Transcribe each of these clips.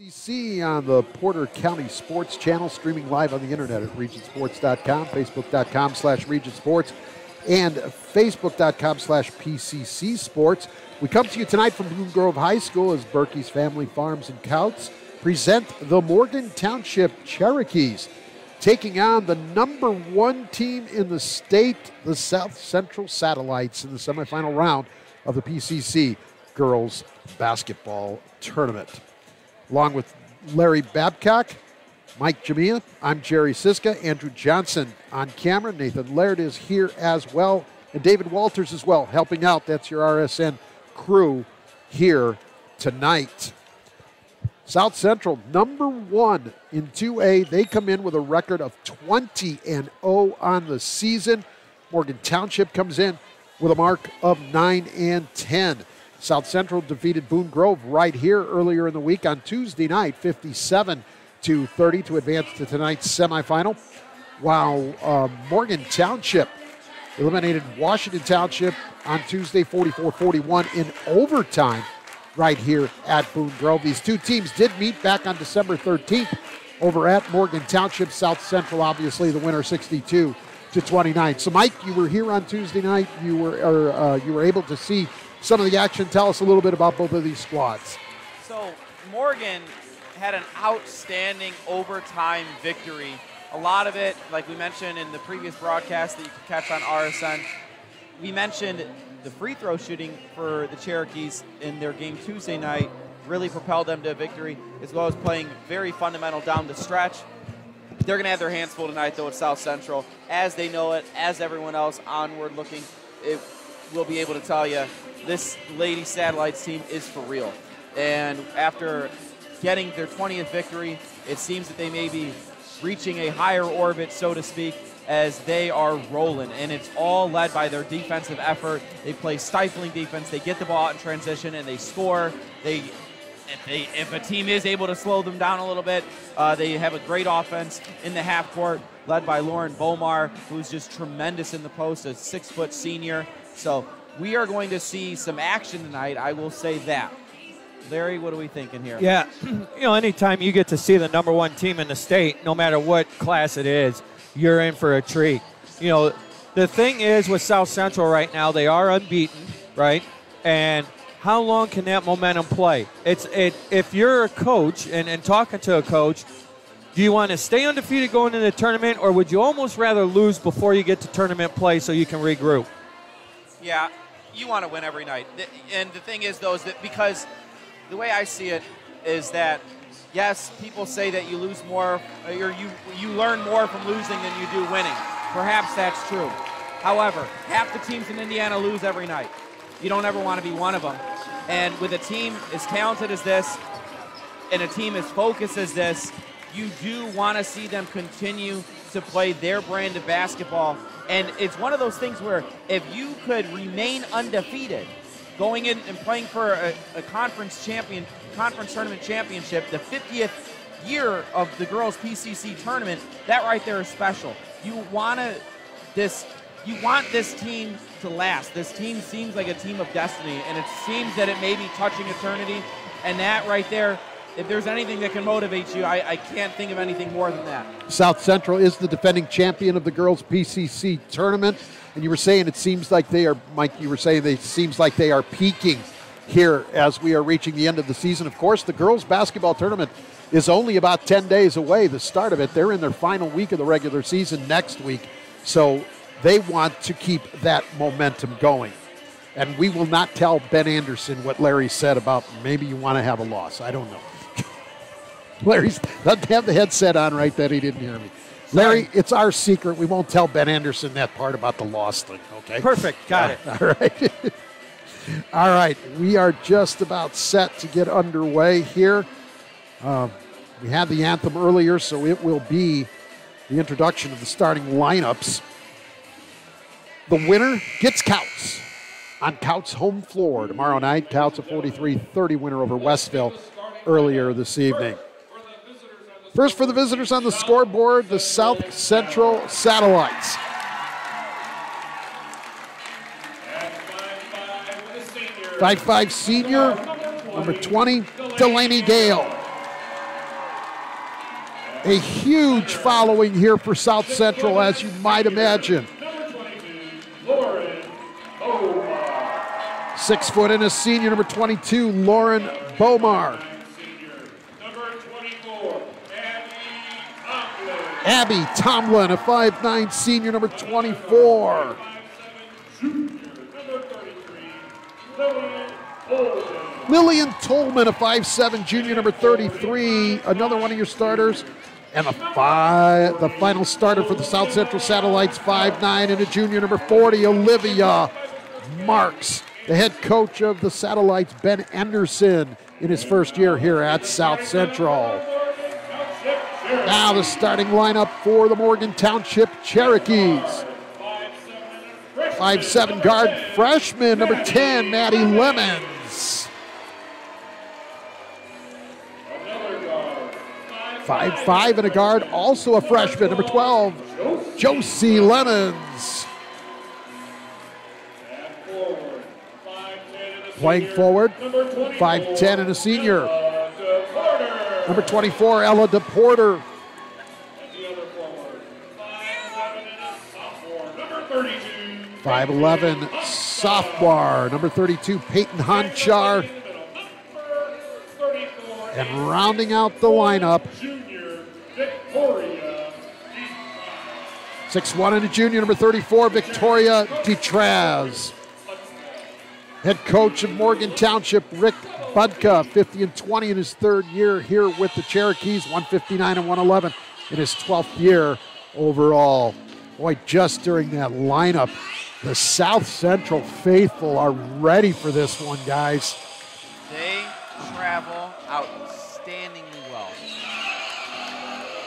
PCC on the Porter County Sports Channel, streaming live on the internet at regionsports.com, facebook.com/regionsports, and facebook.com/PCC Sports. We come to you tonight from Bloom Grove High School as Berkey's Family Farms and Couts present the Morgan Township Cherokees, taking on the #1 team in the state, the South Central Satellites, in the semifinal round of the PCC Girls Basketball Tournament. Along with Larry Babcock, Mike Jamia, I'm Jerry Siska, Andrew Johnson on camera. Nathan Laird is here as well, and David Walters as well, helping out. That's your RSN crew here tonight. South Central, #1 in 2A. They come in with a record of 20-0 on the season. Morgan Township comes in with a mark of 9-10. South Central defeated Boone Grove right here earlier in the week on Tuesday night, 57-30 to advance to tonight's semifinal, while Morgan Township eliminated Washington Township on Tuesday, 44-41 in overtime right here at Boone Grove. These two teams did meet back on December 13th over at Morgan Township. South Central, obviously, the winner, 62-29. So, Mike, you were here on Tuesday night. You were able to see some of the action. Tell us a little bit about both of these squads. So Morgan had an outstanding overtime victory. A lot of it, like we mentioned in the previous broadcast that you can catch on RSN, we mentioned the free throw shooting for the Cherokees in their game Tuesday night really propelled them to a victory, as well as playing very fundamental down the stretch. They're going to have their hands full tonight, though, at South Central. As they know it, as everyone else onward looking, it will be able to tell you this Lady Satellites team is for real. And after getting their 20th victory, it seems that they may be reaching a higher orbit, so to speak, as they are rolling. And it's all led by their defensive effort. They play stifling defense. They get the ball out in transition, and they score. If a team is able to slow them down a little bit, they have a great offense in the half court, led by Lauren Bomar, who's just tremendous in the post, a 6-foot senior. So we are going to see some action tonight, I will say that. Larry, what are we thinking here? Yeah, anytime you get to see the #1 team in the state, no matter what class it is, you're in for a treat. The thing is with South Central right now, they are unbeaten, right? And how long can that momentum play? If you're a coach and talking to a coach, do you want to stay undefeated going into the tournament, or would you almost rather lose before you get to tournament play so you can regroup? Yeah, you want to win every night. And the thing is, though, is that because the way I see it is that, yes, people say that you lose more, or you learn more from losing than you do winning. Perhaps that's true. However, half the teams in Indiana lose every night. You don't ever want to be one of them. And with a team as talented as this and a team as focused as this, you do want to see them continue to play their brand of basketball. And it's one of those things where if you could remain undefeated, going in and playing for a conference tournament championship, the 50th year of the girls' PCC tournament, that right there is special. You want this team to last. This team seems like a team of destiny, and it seems that it may be touching eternity. And that right there, if there's anything that can motivate you, I can't think of anything more than that. South Central is the defending champion of the girls' PCC tournament. And you were saying it seems like they are, Mike, it seems like they are peaking here as we are reaching the end of the season. Of course, the girls' basketball tournament is only about 10 days away, the start of it. They're in their final week of the regular season next week. So they want to keep that momentum going. And we will not tell Ben Anderson what Larry said about maybe you want to have a loss. I don't know. Larry doesn't have the headset on right that he didn't hear me. Larry, it's our secret. We won't tell Ben Anderson that part about the loss thing, okay? Perfect. Got it. All right. All right. We are just about set to get underway here. We had the anthem earlier, so it will be the introduction of the starting lineups. The winner gets Couts on Couts' home floor tomorrow night. Couts a 43-30 winner over Westville earlier this evening. First for the visitors on the scoreboard, the South Central Satellites. 5'5" senior, number 20, Delaney Gale. A huge following here for South Central, as you might imagine. 6 foot and a senior, number 22, Lauren Bomar. Abby Tomlin, a 5'9" senior, number 24. Lillian Tolman, a 5'7" junior, number 33, another one of your starters. And the final starter for the South Central Satellites, 5'9" and a junior, number 40, Olivia Marks. The head coach of the Satellites, Ben Anderson, in his first year here at South Central. Now the starting lineup for the Morgan Township Cherokees. 5'7" guard freshman, number 10, Maddie Lemons. 5'5" and a guard, also a freshman, number 12, Josie Lemons. Playing forward, 5'10" and a senior, number 24, Ella DePorter. 5'11", sophomore, number 32, Peyton Honchar. And rounding out the lineup, 6'1" and a junior, number 34, Victoria DeTraz. Head coach of Morgan Township, Rick Budka, 50-20 in his third year here with the Cherokees, 159 and 111 in his 12th year overall. Boy, just during that lineup, the South Central faithful are ready for this one, guys. They travel outstandingly well.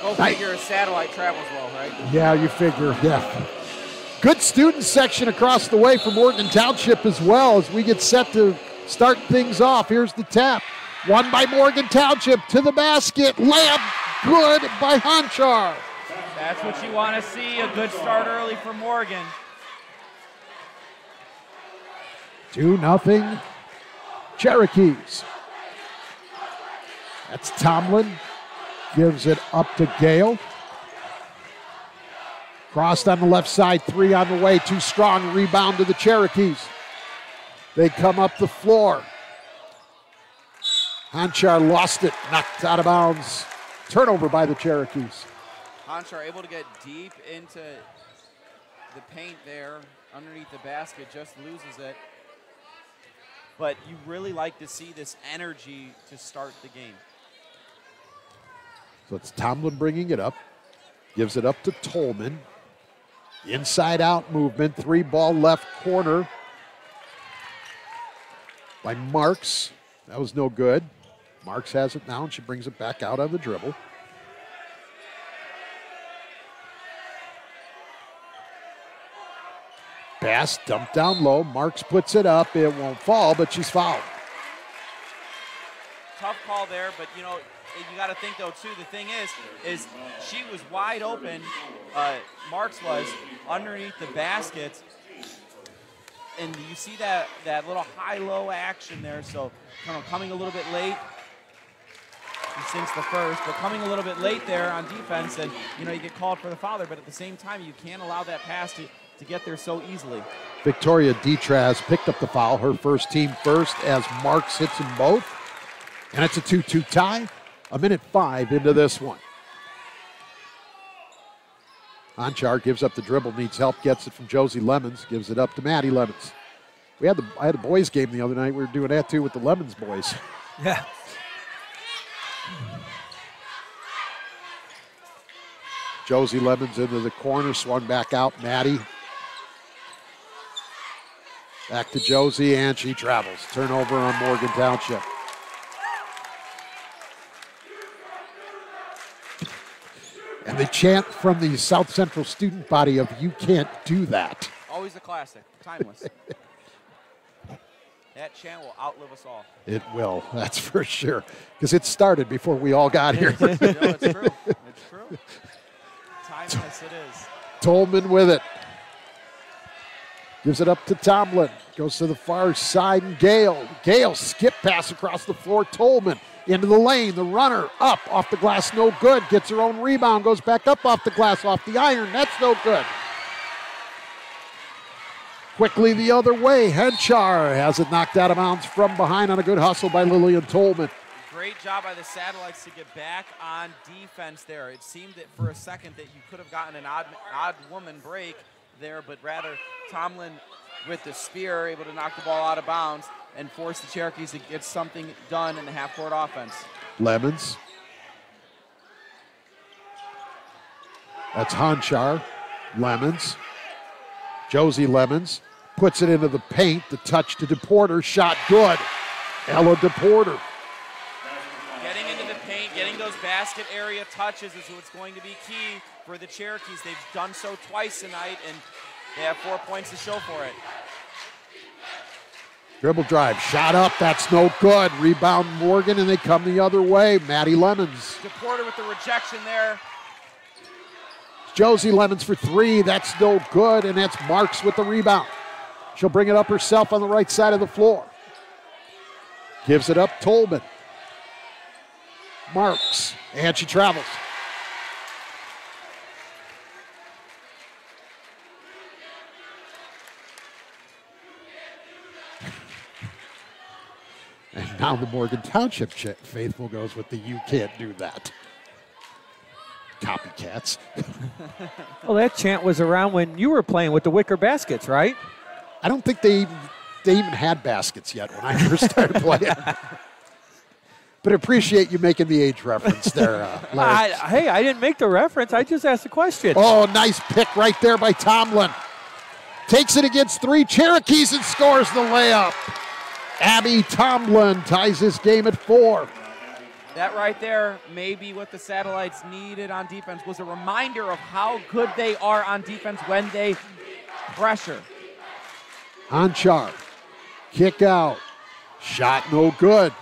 Go figure, a satellite travels well, right? Yeah, you figure, yeah. Good student section across the way for Morgan Township as well as we get set to start things off. Here's the tap. Won by Morgan Township to the basket. Layup good by Honchar. That's what you want to see, a good start early for Morgan. 2-0 Cherokees. That's Tomlin. Gives it up to Gale. Crossed on the left side, 3 on the way, too strong. Rebound to the Cherokees. They come up the floor. Honchar lost it, knocked out of bounds. Turnover by the Cherokees. Honchar able to get deep into the paint there underneath the basket, just loses it. But you really like to see this energy to start the game. So it's Tomlin bringing it up. Gives it up to Tolman. Inside out movement, 3-ball left corner by Marks. That was no good. Marks has it now and she brings it back out on the dribble. Pass dumped down low. Marks puts it up. It won't fall, but she's fouled. Tough call there, but you know, you got to think though too. The thing is she was wide open. Marks was underneath the basket, and you see that little high-low action there. So kind of coming a little bit late. He sinks the first, but coming a little bit late there on defense, and you know you get called for the foul there. But at the same time, you can't allow that pass to get there so easily. Victoria DeTraz picked up the foul, her first team first, as Marks hits them both. And it's a 2-2 tie. 1:05 into this one. Honchar gives up the dribble, needs help, gets it from Josie Lemons, gives it up to Maddie Lemons. I had a boys game the other night. We were doing that too with the Lemons boys. Yeah. Josie Lemons into the corner, swung back out. Maddie. Back to Josie, and she travels. Turnover on Morgan Township. And the chant from the South Central student body of "You can't do that." Always a classic, timeless. That chant will outlive us all. It will, that's for sure. Because it started before we all got here. No, it's true. It's true. Timeless it is. Tolman with it. Gives it up to Tomlin. Goes to the far side and Gale. Gale skip pass across the floor. Tolman Into the lane, the runner up off the glass, no good. Gets her own rebound, goes back up off the glass, off the iron, that's no good. Quickly the other way, Henchar has it knocked out of bounds from behind on a good hustle by Lillian Tolman. Great job by the Satellites to get back on defense there. It seemed that for a second that you could have gotten an odd woman break there, but rather Tomlin with the spear able to knock the ball out of bounds and force the Cherokees to get something done in the half-court offense. Lemons. That's Honchar. Lemons. Josie Lemons puts it into the paint. The touch to DePorter. Shot good. Ella DePorter. Getting into the paint, getting those basket area touches is what's going to be key for the Cherokees. They've done so twice tonight, and they have 4 points to show for it. Dribble drive, shot up, that's no good. Rebound Morgan, and they come the other way. Maddie Lemons. DePorter with the rejection there. Josie Lemons for three, that's no good, and that's Marks with the rebound. She'll bring it up herself on the right side of the floor. Gives it up, Tolman. Marks, and she travels. And now the Morgan Township faithful goes with the "you can't do that." Copycats. Well, that chant was around when you were playing with the wicker baskets, right? I don't think they even had baskets yet when I first started playing. But appreciate you making the age reference there, Larry. Hey, I didn't make the reference. I just asked the question. Oh, nice pick right there by Tomlin. Takes it against three Cherokees and scores the layup. Abby Tomlin ties this game at 4. That right there may be what the Satellites needed on defense, was a reminder of how good they are on defense when they pressure. Honchar, kick out, shot no good.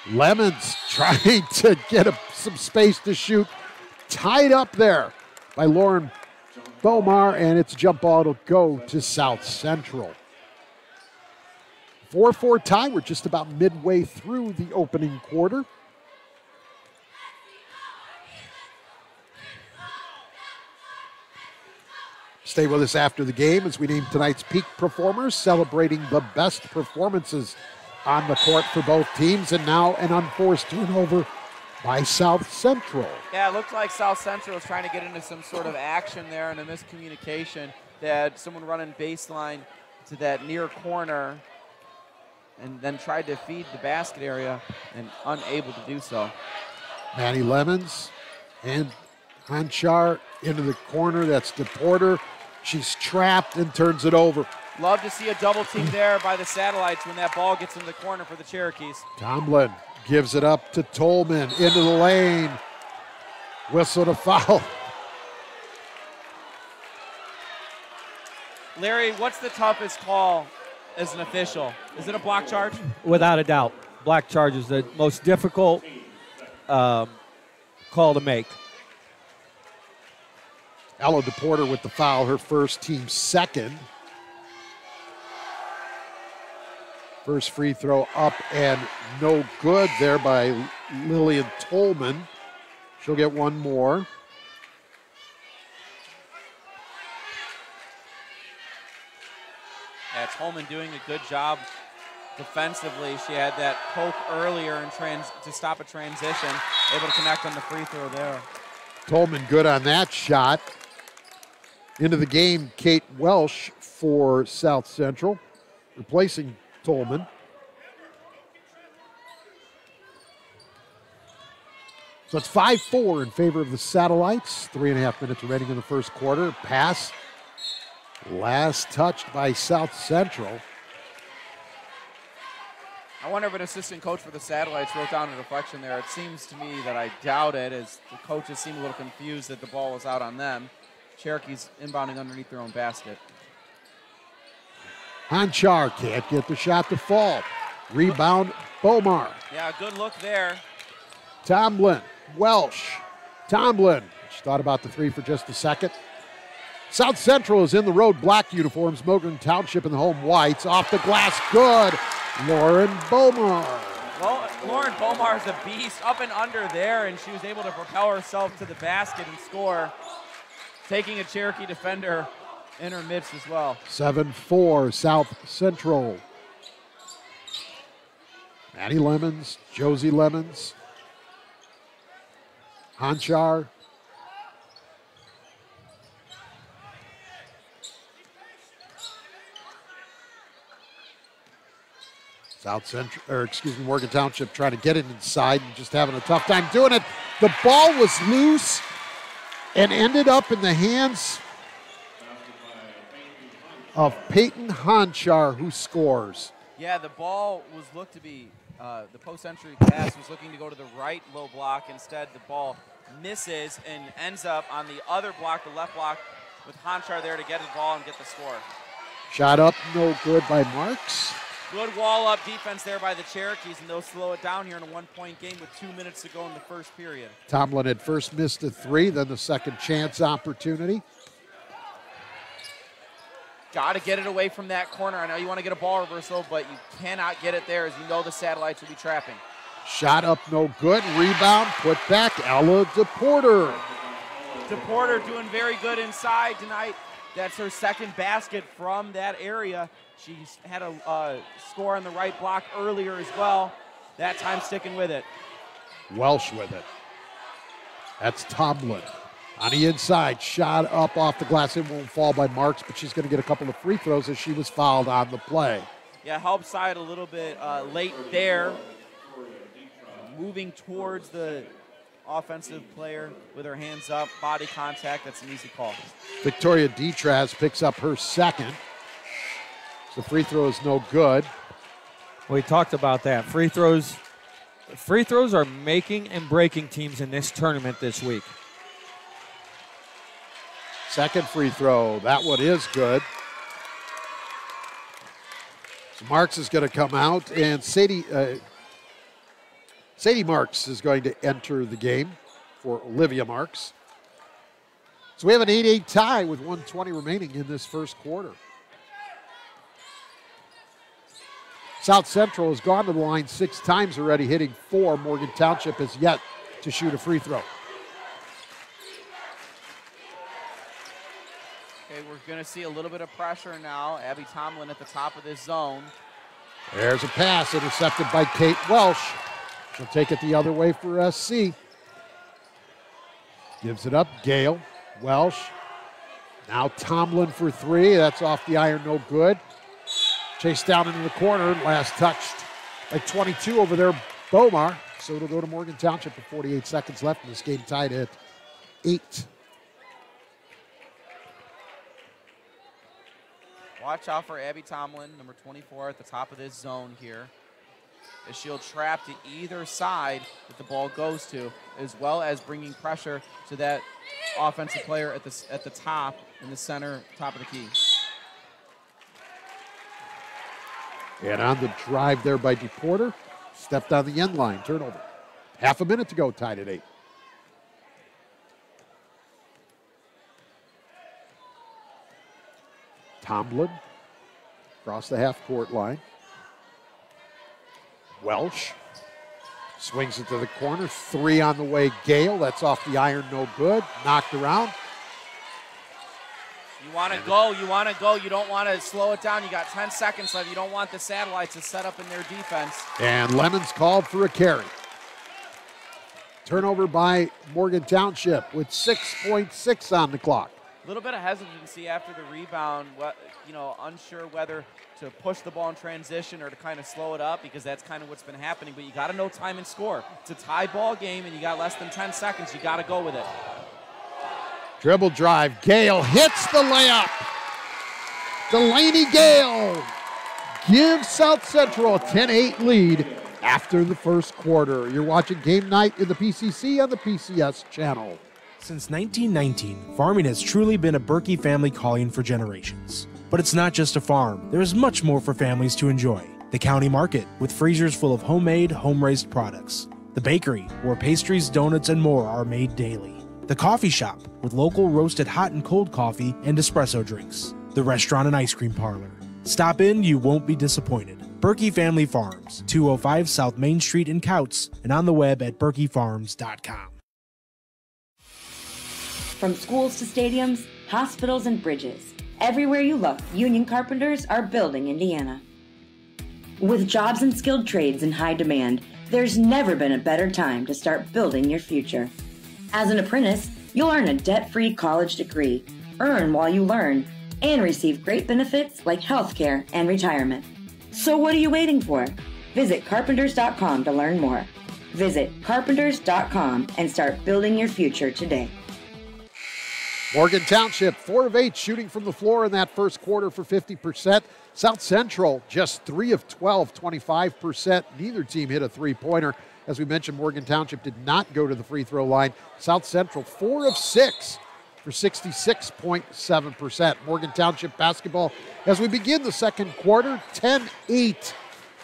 Lemons trying to get some space to shoot. Tied up there by Lauren Bomar, and it's a jump ball. It'll go to South Central. 4-4 tie. We're just about midway through the opening quarter. Stay with us after the game as we name tonight's peak performers, celebrating the best performances on the court for both teams, and now an unforced turnover by South Central. Yeah, it looked like South Central was trying to get into some sort of action there, and a miscommunication. They had someone running baseline to that near corner and then tried to feed the basket area and unable to do so. Maddie Lemons and Honchar into the corner. That's DePorter. She's trapped and turns it over. Love to see a double team there by the Satellites when that ball gets in the corner for the Cherokees. Tomlin gives it up to Tolman into the lane. Whistle to foul. Larry, what's the toughest call as an official? Is it a block charge? Without a doubt. Block charge is the most difficult call to make. Ella DePorter with the foul, her first, team second. First free throw up and no good there by Lillian Tolman. She'll get one more. Yeah, Tolman doing a good job defensively. She had that poke earlier to stop a transition, able to connect on the free throw there. Tolman good on that shot. Into the game, Kate Welsh for South Central, replacing Tolman. So it's 5-4 in favor of the Satellites. 3.5 minutes remaining in the first quarter. Pass. Last touched by South Central. I wonder if an assistant coach for the Satellites wrote down a deflection there. It seems to me that I doubt it, as the coaches seem a little confused that the ball was out on them. Cherokees inbounding underneath their own basket. Honchar can't get the shot to fall. Rebound, Bomar. Yeah, good look there. Tomlin, Welsh. Tomlin, she thought about the three for just a second. South Central is in the road black uniforms. Morgan Township in the home whites. Off the glass, good. Lauren Bomar. Well, Lauren Bomar's a beast, up and under there, and she was able to propel herself to the basket and score, taking a Cherokee defender in her midst as well. 7-4 South Central. Maddie Lemons, Josie Lemons, Hanchar. Morgan Township trying to get it inside and just having a tough time doing it. The ball was loose and ended up in the hands of Peyton Hanchar, who scores. Yeah, the ball was looked to be, the post-entry pass was looking to go to the right low block. Instead, the ball misses and ends up on the other block, the left block, with Hanchar there to get the ball and get the score. Shot up, no good by Marks. Good wall-up defense there by the Cherokees, and they'll slow it down here in a one-point game with 2 minutes to go in the first period. Tomlin had first missed a three, then the second chance opportunity. Got to get it away from that corner. I know you want to get a ball reversal, but you cannot get it there, as you know the satellites will be trapping. Shot up, no good. Rebound, put back, Ella DePorter. DePorter doing very good inside tonight. That's her second basket from that area. She's had a score on the right block earlier as well. That time sticking with it. Welsh with it. That's Tomlin. On the inside, shot up off the glass. It won't fall by Marks, but she's going to get a couple of free throws as she was fouled on the play. Yeah, help side a little bit late there. Moving towards the offensive player with her hands up, body contact, that's an easy call. Victoria Detraz picks up her second. So the free throw is no good. We talked about that. Free throws are making and breaking teams in this tournament this week. Second free throw, that one is good. So Marks is going to come out, and Sadie Marks is going to enter the game for Olivia Marks. So we have an 8-8 tie with 1:20 remaining in this first quarter. South Central has gone to the line 6 times already, hitting 4. Morgan Township has yet to shoot a free throw. Okay, we're going to see a little bit of pressure now. Abby Tomlin at the top of this zone. There's a pass intercepted by Kate Welsh. She'll take it the other way for SC. Gives it up, Gale, Welsh. Now Tomlin for 3. That's off the iron, no good. Chased down into the corner, last touched by 22 over there, Bomar. So it'll go to Morgan Township with 48 seconds left in this game, tied at 8. Watch out for Abby Tomlin, number 24 at the top of this zone here, as she'll trap to either side that the ball goes to, as well as bringing pressure to that offensive player at the top, in the center, top of the key. And on the drive there by DePorter, stepped on the end line, turnover. Half a minute to go, tied at 8. Tomlin across the half-court line. Welsh swings it to the corner. 3 on the way, Gale. That's off the iron, no good. Knocked around. You want to go, you want to go. You don't want to slow it down. You got 10 seconds left. You don't want the satellites to set up in their defense. And Lemons called for a carry. Turnover by Morgan Township with 6.6 on the clock. A little bit of hesitancy after the rebound, unsure whether to push the ball in transition or to kind of slow it up, because that's kind of what's been happening. But you got to know time and score. It's a tie ball game, and you got less than 10 seconds. You got to go with it. Dribble drive. Gale hits the layup. Delaney Gale gives South Central a 10-8 lead after the first quarter. You're watching Game Night in the PCC on the PCS channel. Since 1919, farming has truly been a Berkey family calling for generations. But it's not just a farm. There is much more for families to enjoy. The county market, with freezers full of homemade, home-raised products. The bakery, where pastries, donuts, and more are made daily. The coffee shop, with local roasted hot and cold coffee and espresso drinks. The restaurant and ice cream parlor. Stop in, you won't be disappointed. Berkey Family Farms, 205 South Main Street in Couts, and on the web at berkeyfarms.com. From schools to stadiums, hospitals, and bridges, everywhere you look, union carpenters are building Indiana. With jobs and skilled trades in high demand, there's never been a better time to start building your future. As an apprentice, you'll earn a debt-free college degree, earn while you learn, and receive great benefits like healthcare and retirement. So what are you waiting for? Visit carpenters.com to learn more. Visit carpenters.com and start building your future today. Morgan Township, 4 of 8 shooting from the floor in that first quarter for 50%. South Central, just 3 of 12, 25%. Neither team hit a three-pointer. As we mentioned, Morgan Township did not go to the free throw line. South Central, 4 of 6 for 66.7%. Morgan Township basketball, as we begin the second quarter, 10-8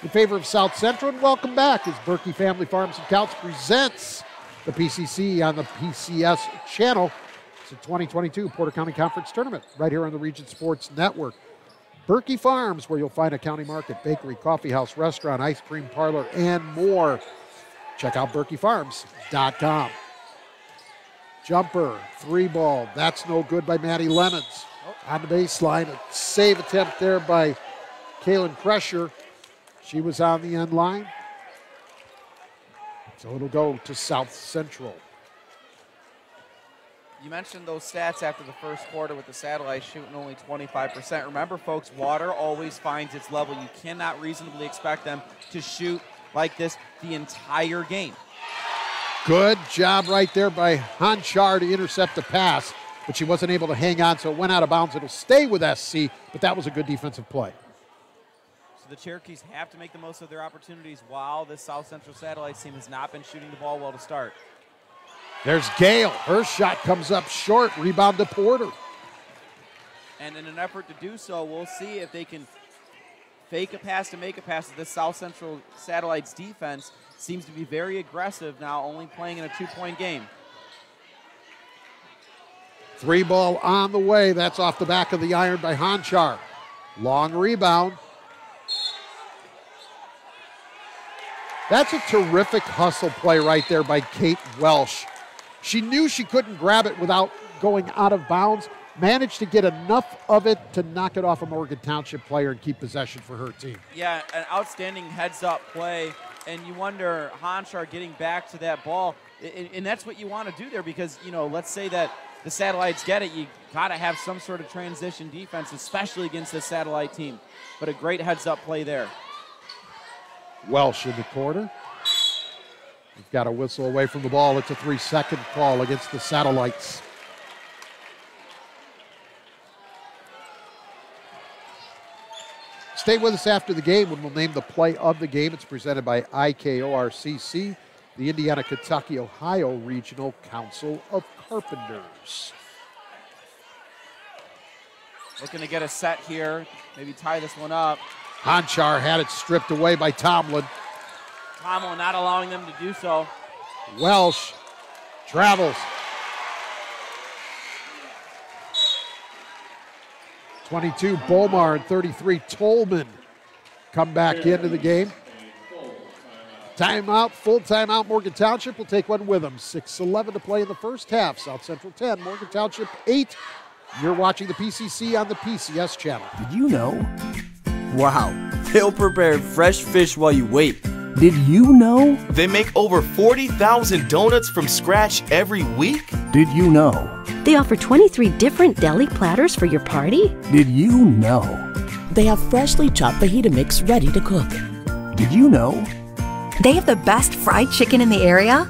in favor of South Central. And welcome back as Berkey Family Farms and Couts presents the PCC on the PCS channel. It's the 2022 Porter County Conference Tournament right here on the Region Sports Network. Berkey Farms, where you'll find a county market, bakery, coffee house, restaurant, ice cream parlor, and more. Check out berkeyfarms.com. Jumper, 3-ball, that's no good by Maddie Lemons. On the baseline, a save attempt there by Kaylin Kresher. She was on the end line. So it'll go to South Central. You mentioned those stats after the first quarter with the Satellites shooting only 25%. Remember, folks, water always finds its level. You cannot reasonably expect them to shoot like this the entire game. Good job right there by Hanchar to intercept the pass, but she wasn't able to hang on, so it went out of bounds. It'll stay with SC, but that was a good defensive play. So the Cherokees have to make the most of their opportunities while this South Central Satellites team has not been shooting the ball well to start. There's Gale. Her shot comes up short. Rebound to Porter. And in an effort to do so, we'll see if they can fake a pass to make a pass. This South Central Satellites defense seems to be very aggressive now, only playing in a 2-point game. 3-ball on the way. That's off the back of the iron by Hanchar. Long rebound. That's a terrific hustle play right there by Kate Welsh. She knew she couldn't grab it without going out of bounds, managed to get enough of it to knock it off a Morgan Township player and keep possession for her team. Yeah, an outstanding heads-up play, and you wonder, Hanchar getting back to that ball, and that's what you want to do there because, you know, let's say that the Satellites get it, you got to have some sort of transition defense, especially against this Satellite team. But a great heads-up play there. Welsh in the corner. We've got a whistle away from the ball. It's a 3-second call against the Satellites. Stay with us after the game when we'll name the play of the game. It's presented by IKORCC, the Indiana, Kentucky, Ohio Regional Council of Carpenters. Looking to get a set here, maybe tie this one up. Hanchar had it stripped away by Tomlin. Tomlin not allowing them to do so. Welsh travels. 22, Bomar, and 33, Tolman come back into the game. Timeout, full timeout. Morgan Township will take one with them. 6:11 to play in the first half. South Central 10, Morgan Township 8. You're watching the PCC on the PCS channel. Did you know? Wow, they'll prepare fresh fish while you wait. Did you know? They make over 40,000 donuts from scratch every week. Did you know? They offer 23 different deli platters for your party. Did you know? They have freshly chopped fajita mix ready to cook. Did you know? They have the best fried chicken in the area.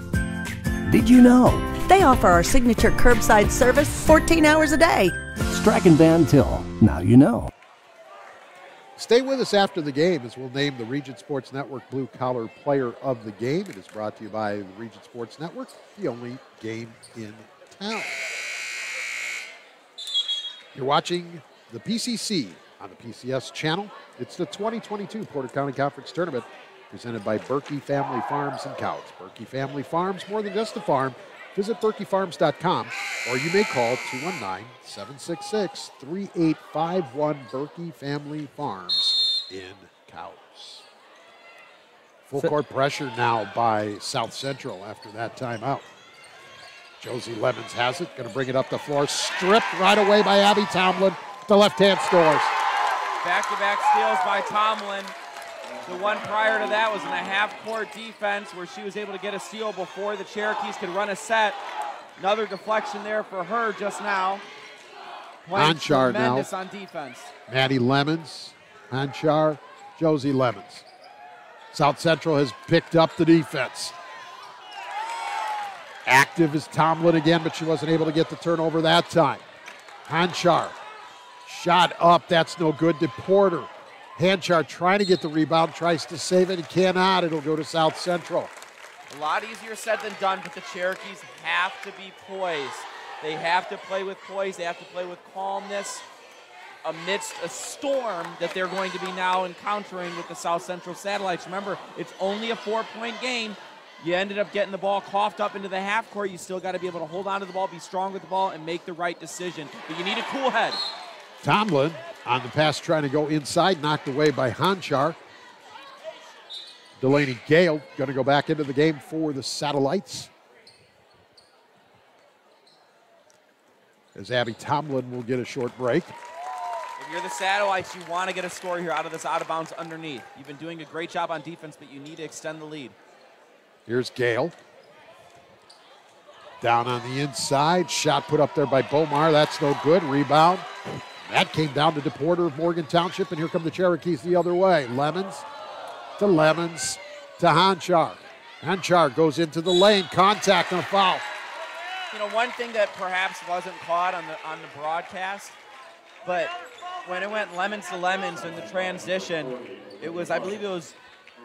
Did you know? They offer our signature curbside service 14 hours a day. Strachan Van Til, now you know. Stay with us after the game as we'll name the Region Sports Network Blue Collar Player of the Game. It is brought to you by the Region Sports Network, the only game in town. You're watching the PCC on the PCS channel. It's the 2022 Porter County Conference Tournament presented by Berkey Family Farms and Couts. Berkey Family Farms, more than just a farm. Visit berkeyfarms.com or you may call 219-766-3851 Berkey Family Farms in Cows. Full court pressure now by South Central after that timeout. Josie Lemons has it, going to bring it up the floor. Stripped right away by Abby Tomlin. The left-hand scores. Back-to-back steals by Tomlin. The one prior to that was in a half-court defense where she was able to get a steal before the Cherokees could run a set. Another deflection there for her just now. Playing tremendous on defense. Maddie Lemons, Hanchar, Josie Lemons. South Central has picked up the defense. Active is Tomlin again, but she wasn't able to get the turnover that time. Hanchar, shot up, that's no good to Porter. Hanchar trying to get the rebound, tries to save it, and cannot. It'll go to South Central. A lot easier said than done, but the Cherokees have to be poised. They have to play with poise. They have to play with calmness amidst a storm that they're going to be now encountering with the South Central Satellites. Remember, it's only a 4-point game. You ended up getting the ball coughed up into the half court. You still got to be able to hold on to the ball, be strong with the ball, and make the right decision. But you need a cool head. Tomlin on the pass trying to go inside, knocked away by Hanchar. Delaney Gale going to go back into the game for the Satellites. As Abby Tomlin will get a short break. If you're the Satellites, you want to get a score here out of this out of bounds underneath. You've been doing a great job on defense, but you need to extend the lead. Here's Gale. Down on the inside. Shot put up there by Bomar. That's no good. Rebound. That came down to DePorter of Morgan Township, and here come the Cherokees the other way. Lemons to Hanchar. Hanchar goes into the lane. Contact and a foul. You know, one thing that perhaps wasn't caught on the broadcast, but when it went Lemons to Lemons in the transition, it was, I believe it was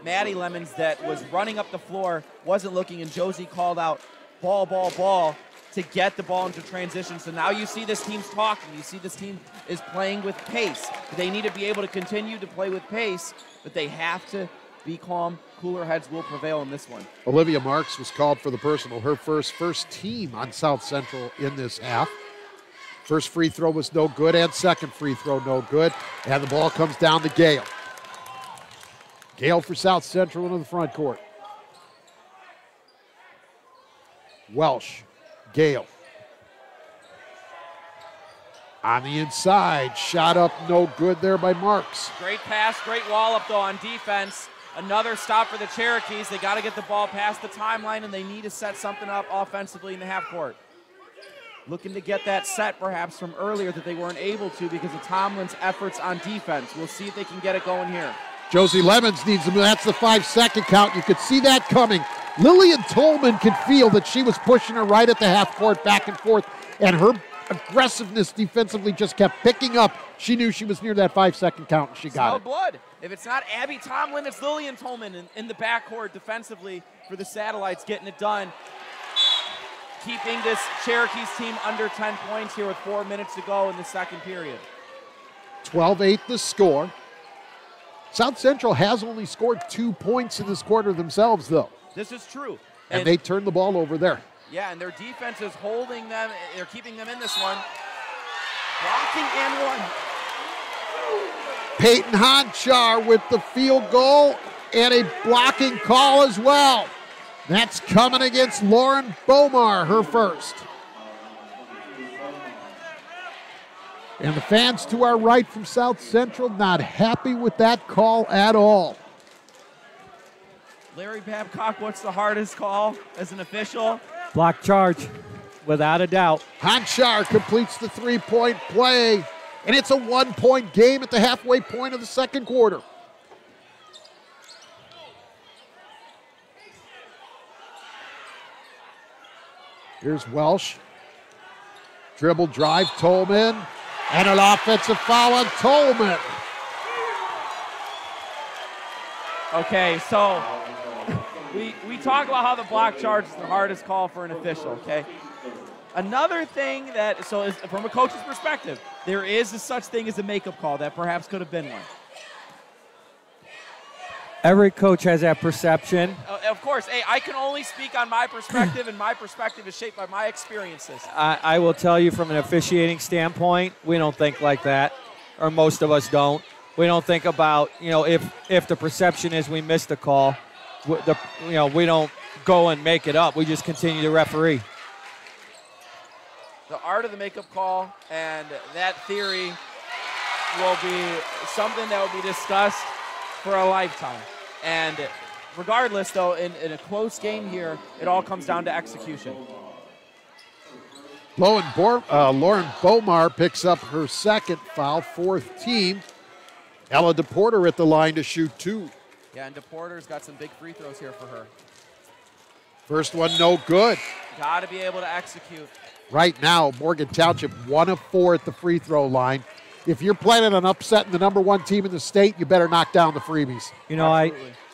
Maddie Lemons that was running up the floor, wasn't looking, and Josie called out ball, ball, ball to get the ball into transition. So now you see this team's talking. You see this team is playing with pace. They need to be able to continue to play with pace, but they have to be calm. Cooler heads will prevail in this one. Olivia Marks was called for the personal. Her first team on South Central in this half. First free throw was no good, and second free throw no good. And the ball comes down to Gale. Gale for South Central into the front court. Welsh, Gale. On the inside, shot up no good there by Marks. Great pass, great wall up though on defense. Another stop for the Cherokees. They got to get the ball past the timeline, and they need to set something up offensively in the half court. Looking to get that set perhaps from earlier that they weren't able to because of Tomlin's efforts on defense. We'll see if they can get it going here. Josie Lemons needs them. That's the 5-second count. You could see that coming. Lillian Tolman could feel that she was pushing her right at the half court back and forth, and her aggressiveness defensively just kept picking up. She knew she was near that 5-second count, and she got it. Blood. If it's not Abby Tomlin, it's Lillian Tolman in the backcourt defensively for the Satellites, getting it done. Keeping this Cherokees team under 10 points here with 4 minutes to go in the second period. 12-8 the score. South Central has only scored 2 points in this quarter themselves, though. This is true. And they turned the ball over there. Yeah, and their defense is holding them. They're keeping them in this one. Blocking and one. Peyton Hanchar with the field goal and a blocking call as well. That's coming against Lauren Bomar, her first. And the fans to our right from South Central not happy with that call at all. Larry Babcock, what's the hardest call as an official? Block charge, without a doubt. Hanchar completes the three-point play, and it's a 1-point game at the halfway point of the second quarter. Here's Welsh. Dribble drive, Tolman, and an offensive foul on Tolman. Okay, so we talk about how the block charge is the hardest call for an official, okay? Another thing that, so is, from a coach's perspective, there is a such thing as a makeup call that perhaps could have been one. Every coach has that perception. Of course, hey, I can only speak on my perspective, and my perspective is shaped by my experiences. I will tell you from an officiating standpoint, we don't think like that, or most of us don't. We don't think about, if the perception is we missed the call, we don't go and make it up. We just continue to referee. The art of the makeup call and that theory will be something that will be discussed for a lifetime. And regardless, though, in a close game here, it all comes down to execution. Lauren Bomar picks up her second foul, fourth team. Ella DePorter at the line to shoot 2. Yeah, and DePorter's got some big free throws here for her. First one, no good. Got to be able to execute. Right now, Morgan Township 1 of 4 at the free throw line. If you're planning on upsetting the number 1 team in the state, you better knock down the freebies.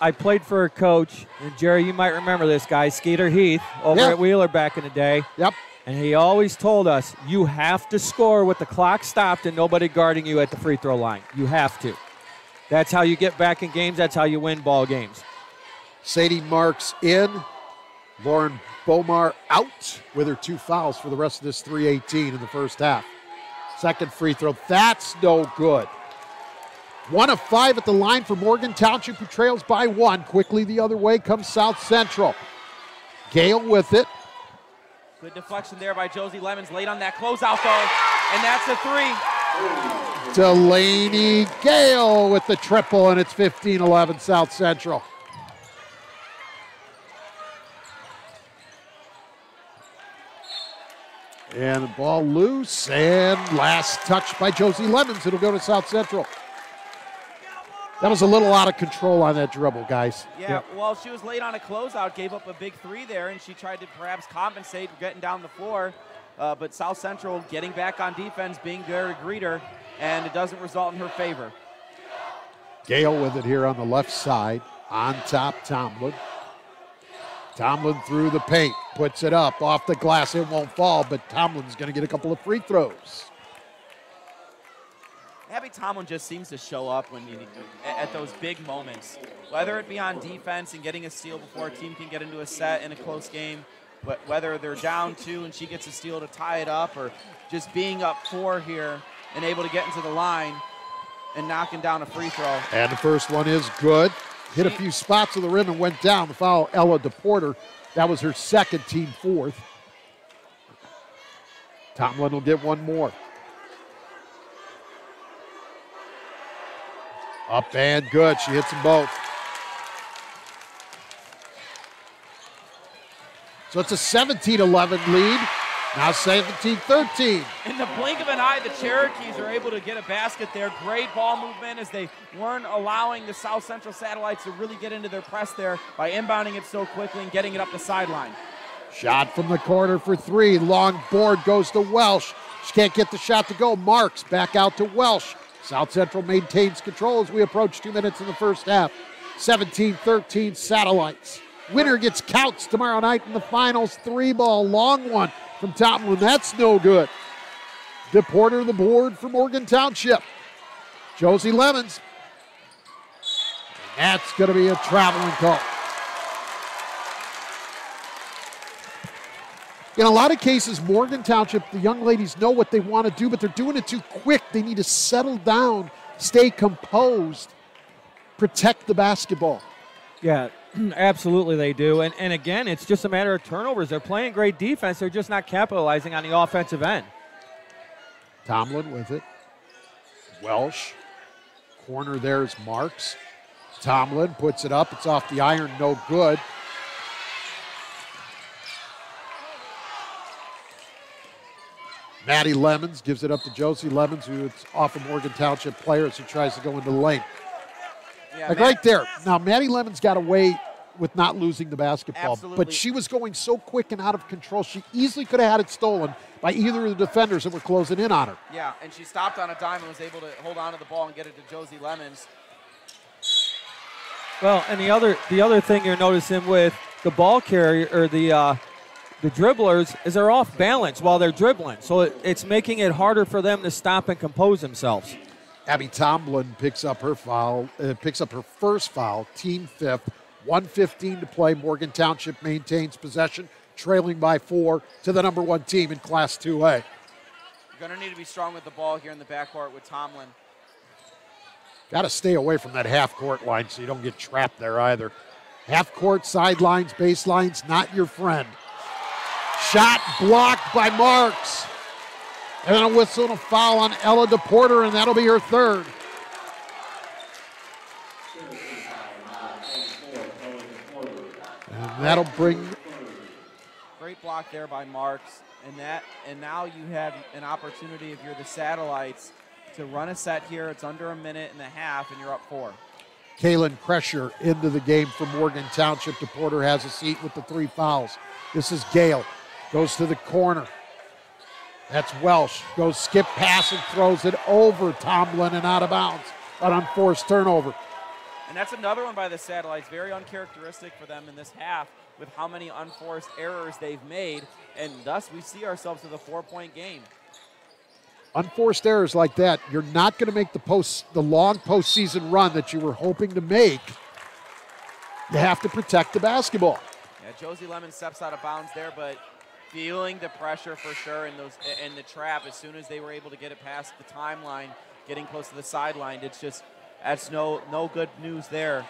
I played for a coach, and Jerry, you might remember this guy, Skeeter Heath, over at Wheeler back in the day. Yep. And he always told us, you have to score with the clock stopped and nobody guarding you at the free throw line. You have to. That's how you get back in games. That's how you win ball games. Sadie Marks in. Lauren Bomar out with her 2 fouls for the rest of this 3:18 in the first half. Second free throw, that's no good. 1 of 5 at the line for Morgan Township, who trails by 1. Quickly the other way comes South Central. Gale with it. Good deflection there by Josie Lemons, late on that closeout though, and that's a 3. Delaney Gale with the triple, and it's 15-11 South Central. And the ball loose, and last touch by Josie Lemons. It'll go to South Central. That was a little out of control on that dribble, guys. Yeah, well, she was late on a closeout, gave up a big 3 there, and she tried to perhaps compensate getting down the floor. But South Central getting back on defense, being there to greet her, and it doesn't result in her favor. Gale with it here on the left side. On top, Tomlin. Tomlin through the paint, puts it up off the glass. It won't fall, but Tomlin's going to get a couple of free throws. Abby Tomlin just seems to show up at those big moments, whether it be on defense and getting a steal before a team can get into a set in a close game, but whether they're down 2 and she gets a steal to tie it up, or just being up 4 here and able to get into the line and knocking down a free throw. And the first one is good. Hit a few spots of the rim and went down. The foul, Ella DePorter. That was her second, team 4th. Tomlin will get one more. Up and good. She hits them both. So it's a 17-11 lead. Now 17-13. In the blink of an eye, the Cherokees are able to get a basket there. Great ball movement as they weren't allowing the South Central Satellites to really get into their press there by inbounding it so quickly and getting it up the sideline. Shot from the corner for 3. Long board goes to Welsh. She can't get the shot to go. Marks back out to Welsh. South Central maintains control as we approach 2 minutes in the first half. 17-13 Satellites. Winner gets counts tomorrow night in the finals. 3-ball, long one from Tomlin. That's no good. DePorter the board for Morgan Township. Josie Lemons. And that's going to be a traveling call. In a lot of cases, Morgan Township, the young ladies know what they want to do, but they're doing it too quick. They need to settle down, stay composed, protect the basketball. Yeah, absolutely they do. And again, it's just a matter of turnovers. They're playing great defense. They're just not capitalizing on the offensive end. Tomlin with it. Welsh. Corner there is Marks. Tomlin puts it up. It's off the iron, no good. Maddie Lemons gives it up to Josie Lemons, who it's off a Morgan Township player as he tries to go into the lane. Yeah, right there. Now, Maddie Lemons got away with not losing the basketball, Absolutely. but she was going so quick and out of control, she easily could have had it stolen by either of the defenders that were closing in on her. Yeah, and she stopped on a dime and was able to hold on to the ball and get it to Josie Lemons. Well, and the other thing you're noticing with the ball carrier or the dribblers is they're off balance while they're dribbling. So it's making it harder for them to stop and compose themselves. Abby Tomlin picks up her first foul, team 5th. 1:15 to play. Morgan Township maintains possession, trailing by 4 to the number 1 team in Class 2A. You're going to need to be strong with the ball here in the backcourt with Tomlin. Got to stay away from that half-court line so you don't get trapped there either. Half-court, sidelines, baselines, not your friend. Shot blocked by Marks. And then a whistle and a foul on Ella DePorter, and that'll be her third. And that'll bring... Great block there by Marks. And now you have an opportunity, if you're the Satellites, to run a set here. It's under a minute and a half, and you're up 4. Kaylin Kresher into the game for Morgan Township. DePorter has a seat with the 3 fouls. This is Gale. Goes to the corner. That's Welsh. Goes skip pass and throws it over Tomlin and out of bounds. An unforced turnover. And that's another one by the Satellites. Very uncharacteristic for them in this half with how many unforced errors they've made. And thus we see ourselves with a 4-point game. Unforced errors like that, you're not going to make the long postseason run that you were hoping to make. You have to protect the basketball. Yeah, Josie Lemon steps out of bounds there, but feeling the pressure for sure in the trap as soon as they were able to get it past the timeline, getting close to the sideline. It's just, that's no good news there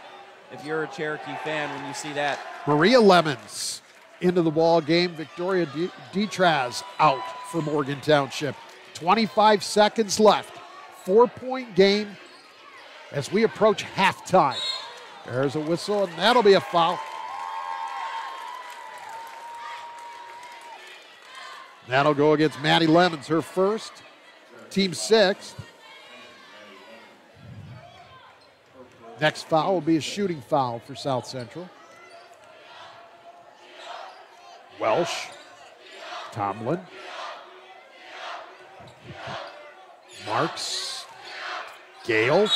if you're a Cherokee fan when you see that. Maria Lemons into the ball game. Victoria Detraz out for Morgan Township. 25 seconds left. 4-point game as we approach halftime. There's a whistle, and that'll be a foul. That'll go against Maddie Lemons, her first, team 6th. Next foul will be a shooting foul for South Central. Welsh, Tomlin, Marks, Gale.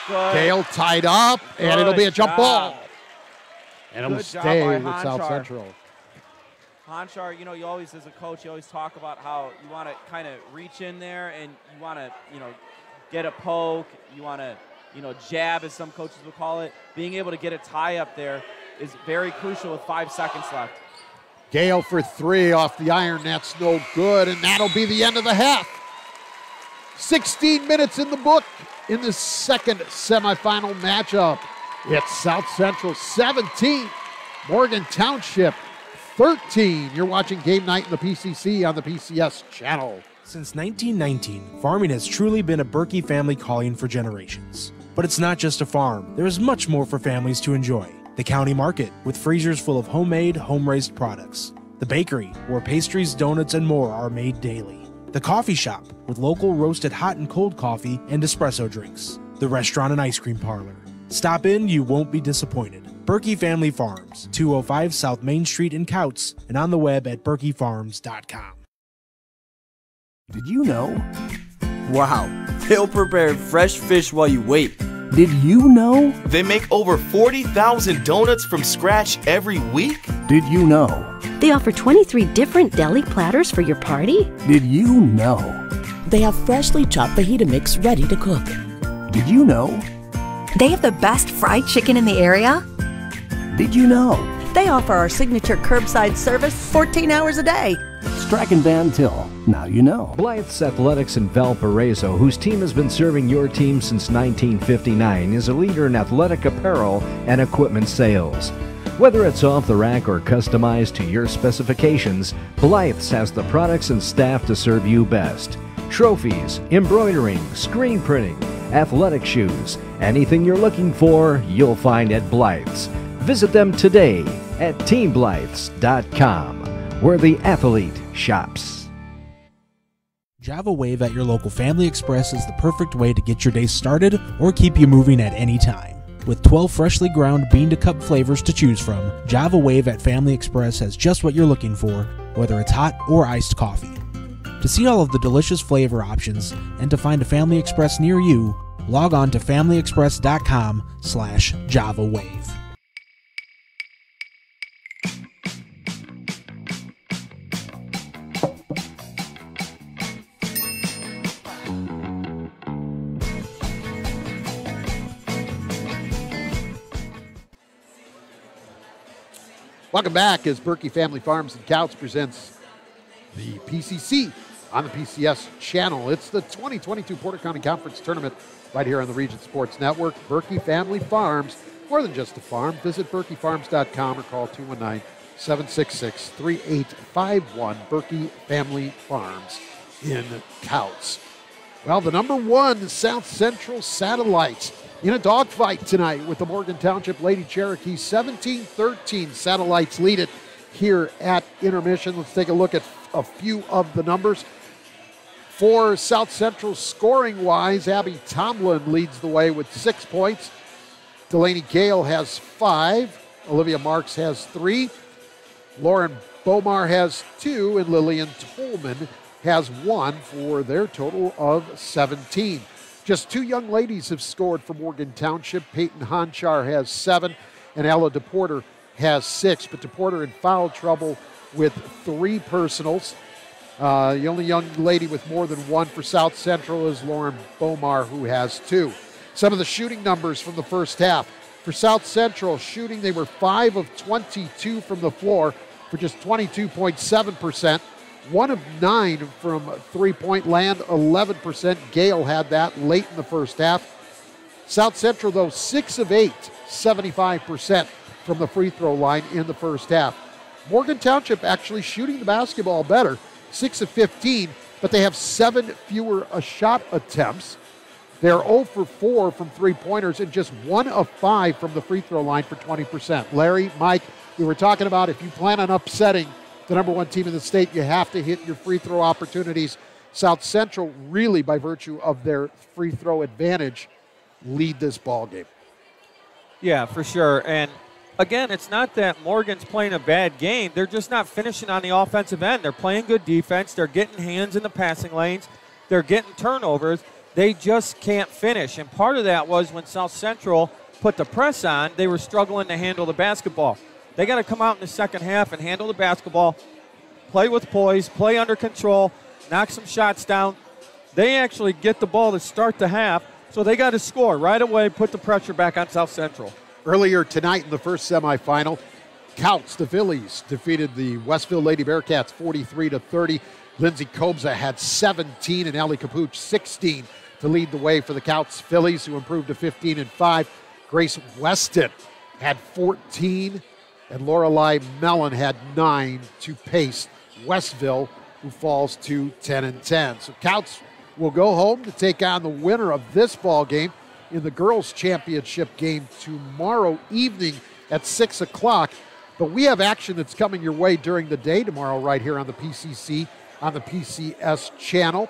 Gale tied up, and it'll be a jump ball. And it'll stay with South Central. Honchar, you always, as a coach, you always talk about how you want to kind of reach in there and you want to, get a poke. You want to, jab, as some coaches would call it. Being able to get a tie up there is very crucial with 5 seconds left. Gale for 3 off the iron. That's no good, and that'll be the end of the half. 16 minutes in the book in the second semifinal matchup. It's South Central 17, Morgan Township 13. You're watching Game Night in the PCC on the PCS channel. Since 1919, farming has truly been a Berkey family calling for generations. But it's not just a farm. There is much more for families to enjoy. The county market, with freezers full of homemade, home-raised products. The bakery, where pastries, donuts, and more are made daily. The coffee shop, with local roasted hot and cold coffee and espresso drinks. The restaurant and ice cream parlor. Stop in, you won't be disappointed. Berkey Family Farms, 205 South Main Street in Couts, and on the web at berkeyfarms.com. Did you know? Wow, they'll prepare fresh fish while you wait. Did you know? They make over 40,000 donuts from scratch every week. Did you know? They offer 23 different deli platters for your party. Did you know? They have freshly chopped fajita mix ready to cook. Did you know? They have the best fried chicken in the area. Did you know? They offer our signature curbside service 14 hours a day. Strack and Van Til, now you know. Blythe's Athletics in Valparaiso, whose team has been serving your team since 1959, is a leader in athletic apparel and equipment sales. Whether it's off the rack or customized to your specifications, Blythe's has the products and staff to serve you best. Trophies, embroidering, screen printing, athletic shoes, anything you're looking for, you'll find at Blythe's. Visit them today at teamblythes.com, where the athlete shops. Java Wave at your local Family Express is the perfect way to get your day started or keep you moving at any time. With 12 freshly ground bean-to-cup flavors to choose from, Java Wave at Family Express has just what you're looking for, whether it's hot or iced coffee. To see all of the delicious flavor options and to find a Family Express near you, log on to familyexpress.com/JavaWave. Welcome back as Berkey Family Farms and Couts presents the PCC on the PCS channel. It's the 2022 Porter County Conference Tournament right here on the Region Sports Network. Berkey Family Farms, more than just a farm. Visit BerkeyFarms.com or call 219-766-3851. Berkey Family Farms in Couts. Well, the number one South Central Satellites in a dogfight tonight with the Morgan Township Lady Cherokees. 17-13 Satellites lead it here at intermission. Let's take a look at a few of the numbers. For South Central scoring-wise, Abby Tomlin leads the way with 6 points. Delaney Gale has 5. Olivia Marks has 3. Lauren Bomar has 2. And Lillian Tolman has 1 for their total of 17. Just 2 young ladies have scored for Morgan Township. Peyton Honchar has 7, and Ella DePorter has 6. But DePorter in foul trouble with 3 personals. The only young lady with more than 1 for South Central is Lauren Bomar, who has 2. Some of the shooting numbers from the first half. For South Central shooting, they were 5 of 22 from the floor for just 22.7%. 1 of 9 from three-point land, 11%. Gale had that late in the first half. South Central, though, 6 of 8, 75% from the free throw line in the first half. Morgan Township actually shooting the basketball better, 6 of 15, but they have 7 fewer shot attempts. They're 0 for 4 from three-pointers and just 1 of 5 from the free throw line for 20%. Larry, Mike, we were talking about if you plan on upsetting the number one team in the state, you have to hit your free throw opportunities. South Central, really by virtue of their free throw advantage, lead this ball game. Yeah, for sure. And again, it's not that Morgan's playing a bad game. They're just not finishing on the offensive end. They're playing good defense. They're getting hands in the passing lanes. They're getting turnovers. They just can't finish. And part of that was when South Central put the press on, they were struggling to handle the basketball. They got to come out in the second half and handle the basketball, play with poise, play under control, knock some shots down. They actually get the ball to start the half, so they got to score right away, put the pressure back on South Central. Earlier tonight in the first semifinal, Couts, the Phillies, defeated the Westville Lady Bearcats 43-30. Lindsay Kobza had 17 and Allie Capuch 16 to lead the way for the Couts Phillies, who improved to 15-5. Grace Weston had 14. And Lorelei Mellon had 9 to pace Westville, who falls to 10-10. So Couts will go home to take on the winner of this ball game in the girls' championship game tomorrow evening at 6 o'clock. But we have action that's coming your way during the day tomorrow right here on the PCC, on the PCS channel.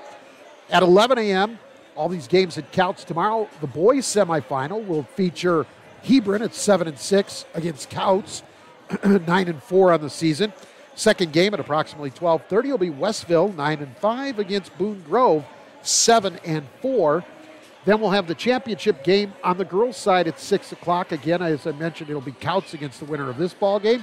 At 11 a.m., all these games at Couts tomorrow. The boys' semifinal will feature Hebron at 7-6 against Couts. 9-4 on the season. Second game at approximately 12:30 will be Westville 9-5 against Boone Grove 7-4. Then we'll have the championship game on the girls' side at 6 o'clock. Again, as I mentioned, it'll be Couts against the winner of this ball game.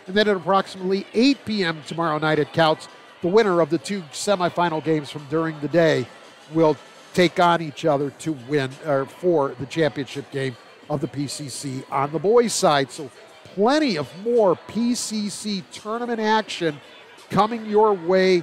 And then at approximately 8 p.m. tomorrow night at Couts, the winner of the 2 semifinal games from during the day will take on each other to win or for the championship game of the PCC on the boys' side. So plenty of more PCC tournament action coming your way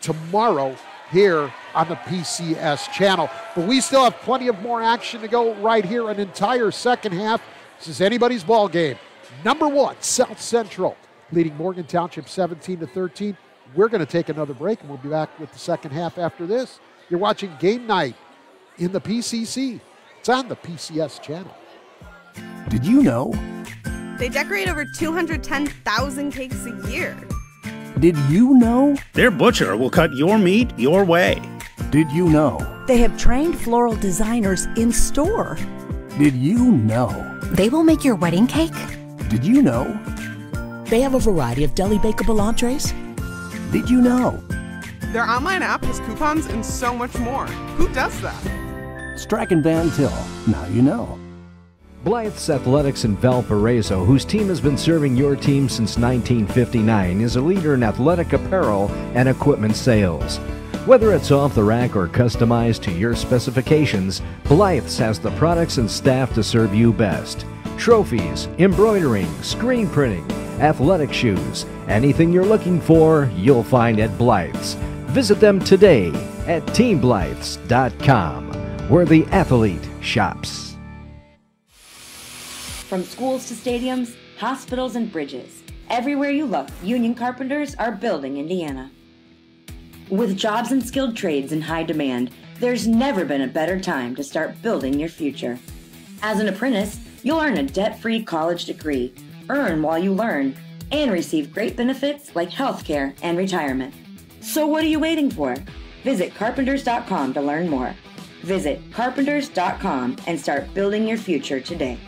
tomorrow here on the PCS channel. But we still have plenty of more action to go right here, an entire second half. This is anybody's ball game. Number one, South Central, leading Morgan Township 17-13. We're going to take another break, and we'll be back with the second half after this. You're watching Game Night in the PCC. It's on the PCS channel. Did you know? They decorate over 210,000 cakes a year. Did you know? Their butcher will cut your meat your way. Did you know? They have trained floral designers in store. Did you know? They will make your wedding cake. Did you know? They have a variety of deli bakeable entrees. Did you know? Their online app has coupons and so much more. Who does that? Strachan Van Til. Now you know. Blythe's Athletics in Valparaiso, whose team has been serving your team since 1959, is a leader in athletic apparel and equipment sales. Whether it's off the rack or customized to your specifications, Blythe's has the products and staff to serve you best. Trophies, embroidering, screen printing, athletic shoes, anything you're looking for, you'll find at Blythe's. Visit them today at teamblythes.com. where the athlete shops. From schools to stadiums, hospitals and bridges, everywhere you look, union carpenters are building Indiana. With jobs and skilled trades in high demand, there's never been a better time to start building your future. As an apprentice, you'll earn a debt-free college degree, earn while you learn, and receive great benefits like health care and retirement. So what are you waiting for? Visit carpenters.com to learn more. Visit carpenters.com and start building your future today.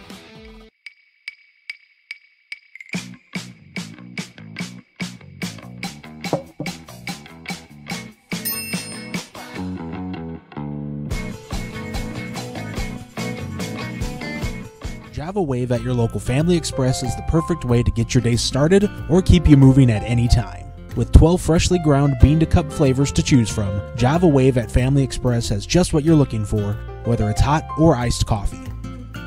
Java Wave at your local Family Express is the perfect way to get your day started or keep you moving at any time. With 12 freshly ground bean-to-cup flavors to choose from, Java Wave at Family Express has just what you're looking for, whether it's hot or iced coffee.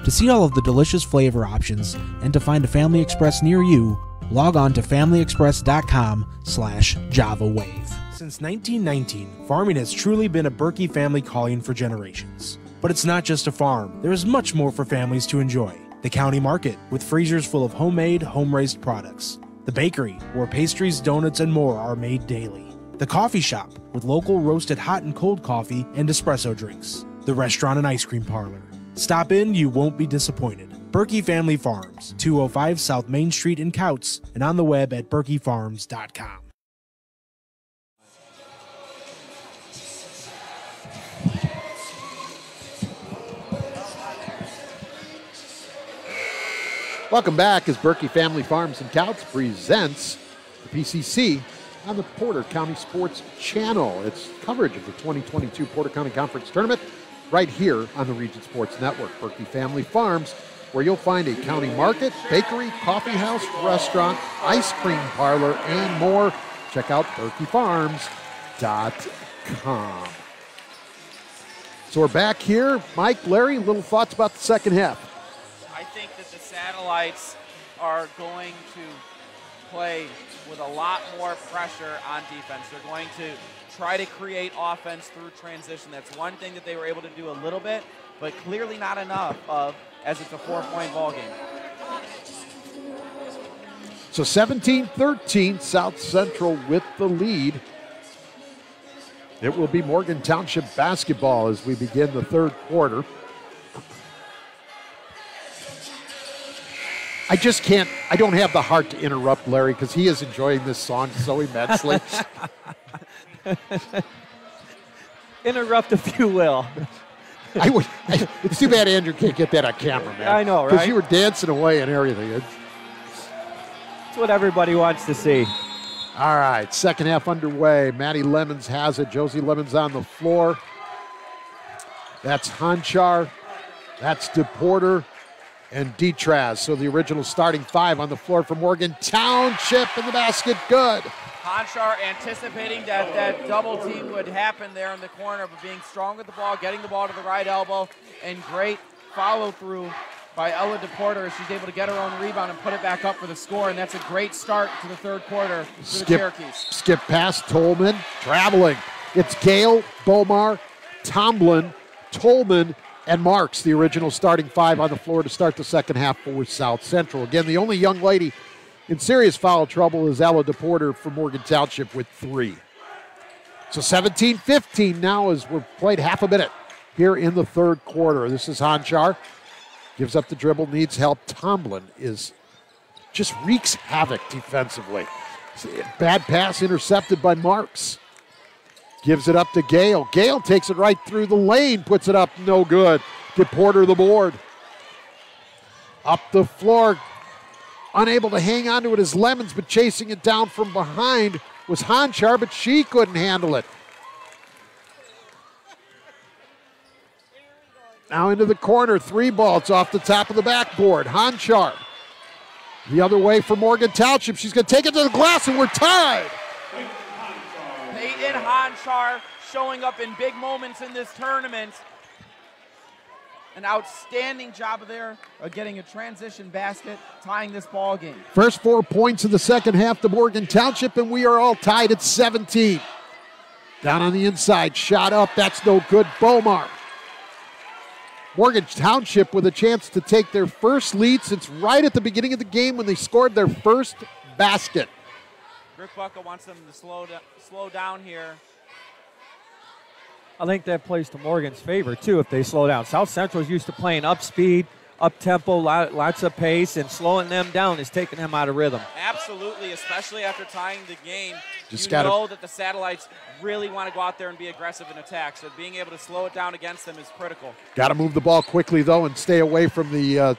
To see all of the delicious flavor options and to find a Family Express near you, log on to familyexpress.com/JavaWave. Since 1919, farming has truly been a Berkey family calling for generations. But it's not just a farm. There is much more for families to enjoy. The county market, with freezers full of homemade, home-raised products. The bakery, where pastries, donuts, and more are made daily. The coffee shop, with local roasted hot and cold coffee and espresso drinks. The restaurant and ice cream parlor. Stop in, you won't be disappointed. Berkey Family Farms, 205 South Main Street in Couts, and on the web at berkeyfarms.com. Welcome back as Berkey Family Farms and Couts presents the PCC on the Porter County Sports Channel. It's coverage of the 2022 Porter County Conference Tournament right here on the Region Sports Network. Berkey Family Farms, where you'll find a county market, bakery, coffee house, restaurant, ice cream parlor, and more. Check out berkeyfarms.com. So we're back here. Mike, Larry, little thoughts about the second half? I think that the Satellites are going to play with a lot more pressure on defense. They're going to try to create offense through transition. That's one thing that they were able to do a little bit, but clearly not enough of, as it's a 4-point ball game. So 17-13, South Central with the lead. It will be Morgan Township basketball as we begin the third quarter. I just can't, I don't have the heart to interrupt Larry because he is enjoying this song so immensely. Interrupt if you will. It's too bad Andrew can't get that on camera, man. I know, right? Because you were dancing away and everything. It's what everybody wants to see. All right, second half underway. Maddie Lemons has it. Josie Lemons on the floor. That's Honchar. That's DePorter. And Detraz, so the original starting five on the floor for Morgan Township in the basket, good. Honchar anticipating that double team would happen there in the corner, but being strong with the ball, getting the ball to the right elbow, and great follow through by Ella DePorter. She's able to get her own rebound and put it back up for the score, and that's a great start to the third quarter for the Cherokees. Skip past Tolman, traveling. It's Gale, Bomar, Tomlin, Tolman, and Marks, the original starting five on the floor to start the second half for South Central. Again, the only young lady in serious foul trouble is Ella DePorter for Morgan Township with 3. So 17-15 now as we've played half a minute here in the third quarter. This is Honchar. Gives up the dribble, needs help. Tomlin just wreaks havoc defensively. Bad pass intercepted by Marks. Gives it up to Gale. Gale takes it right through the lane, puts it up, no good. DePorter the board. Up the floor, unable to hang on to it is Lemons, but chasing it down from behind was Honchar, but she couldn't handle it. Now into the corner, 3 ball. It's off the top of the backboard. Honchar. The other way for Morgan Township. She's going to take it to the glass, and we're tied. Peyton Honchar showing up in big moments in this tournament. An outstanding job there of getting a transition basket, tying this ball game. First 4 points of the second half to Morgan Township, and we are all tied at 17. Down on the inside, shot up, that's no good. Bomar Morgan Township with a chance to take their first lead since right at the beginning of the game when they scored their first basket. Rick Bucka wants them to slow down here. I think that plays to Morgan's favor, too, if they slow down. South Central's used to playing up speed, up tempo, lots of pace, and slowing them down is taking them out of rhythm. Absolutely, especially after tying the game. Just you know that the Satellites really want to go out there and be aggressive in attack, so being able to slow it down against them is critical. Got to move the ball quickly, though, and stay away from the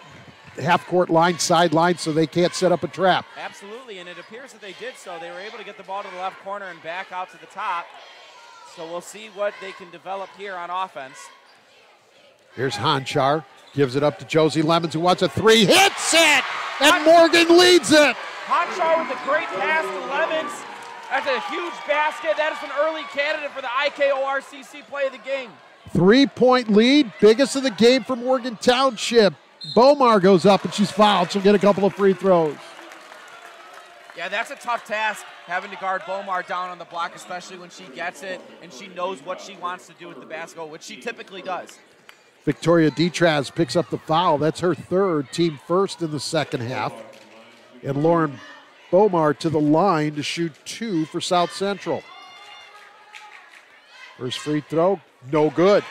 half-court line, sideline, so they can't set up a trap. Absolutely, and it appears that they did so. They were able to get the ball to the left corner and back out to the top. So we'll see what they can develop here on offense. Here's Honchar. Gives it up to Josie Lemons, who wants a three. Hits it! And Morgan leads it! Honchar with a great pass to Lemons. That's a huge basket. That is an early candidate for the IKORCC play of the game. 3-point lead, biggest of the game for Morgan Township. Bomar goes up and she's fouled. She'll get a couple of free throws. Yeah, that's a tough task, having to guard Bomar down on the block, especially when she gets it and she knows what she wants to do with the basketball, which she typically does. Victoria Detraz picks up the foul. That's her third, team first in the second half. And Lauren Bomar to the line to shoot 2 for South Central. First free throw, no good.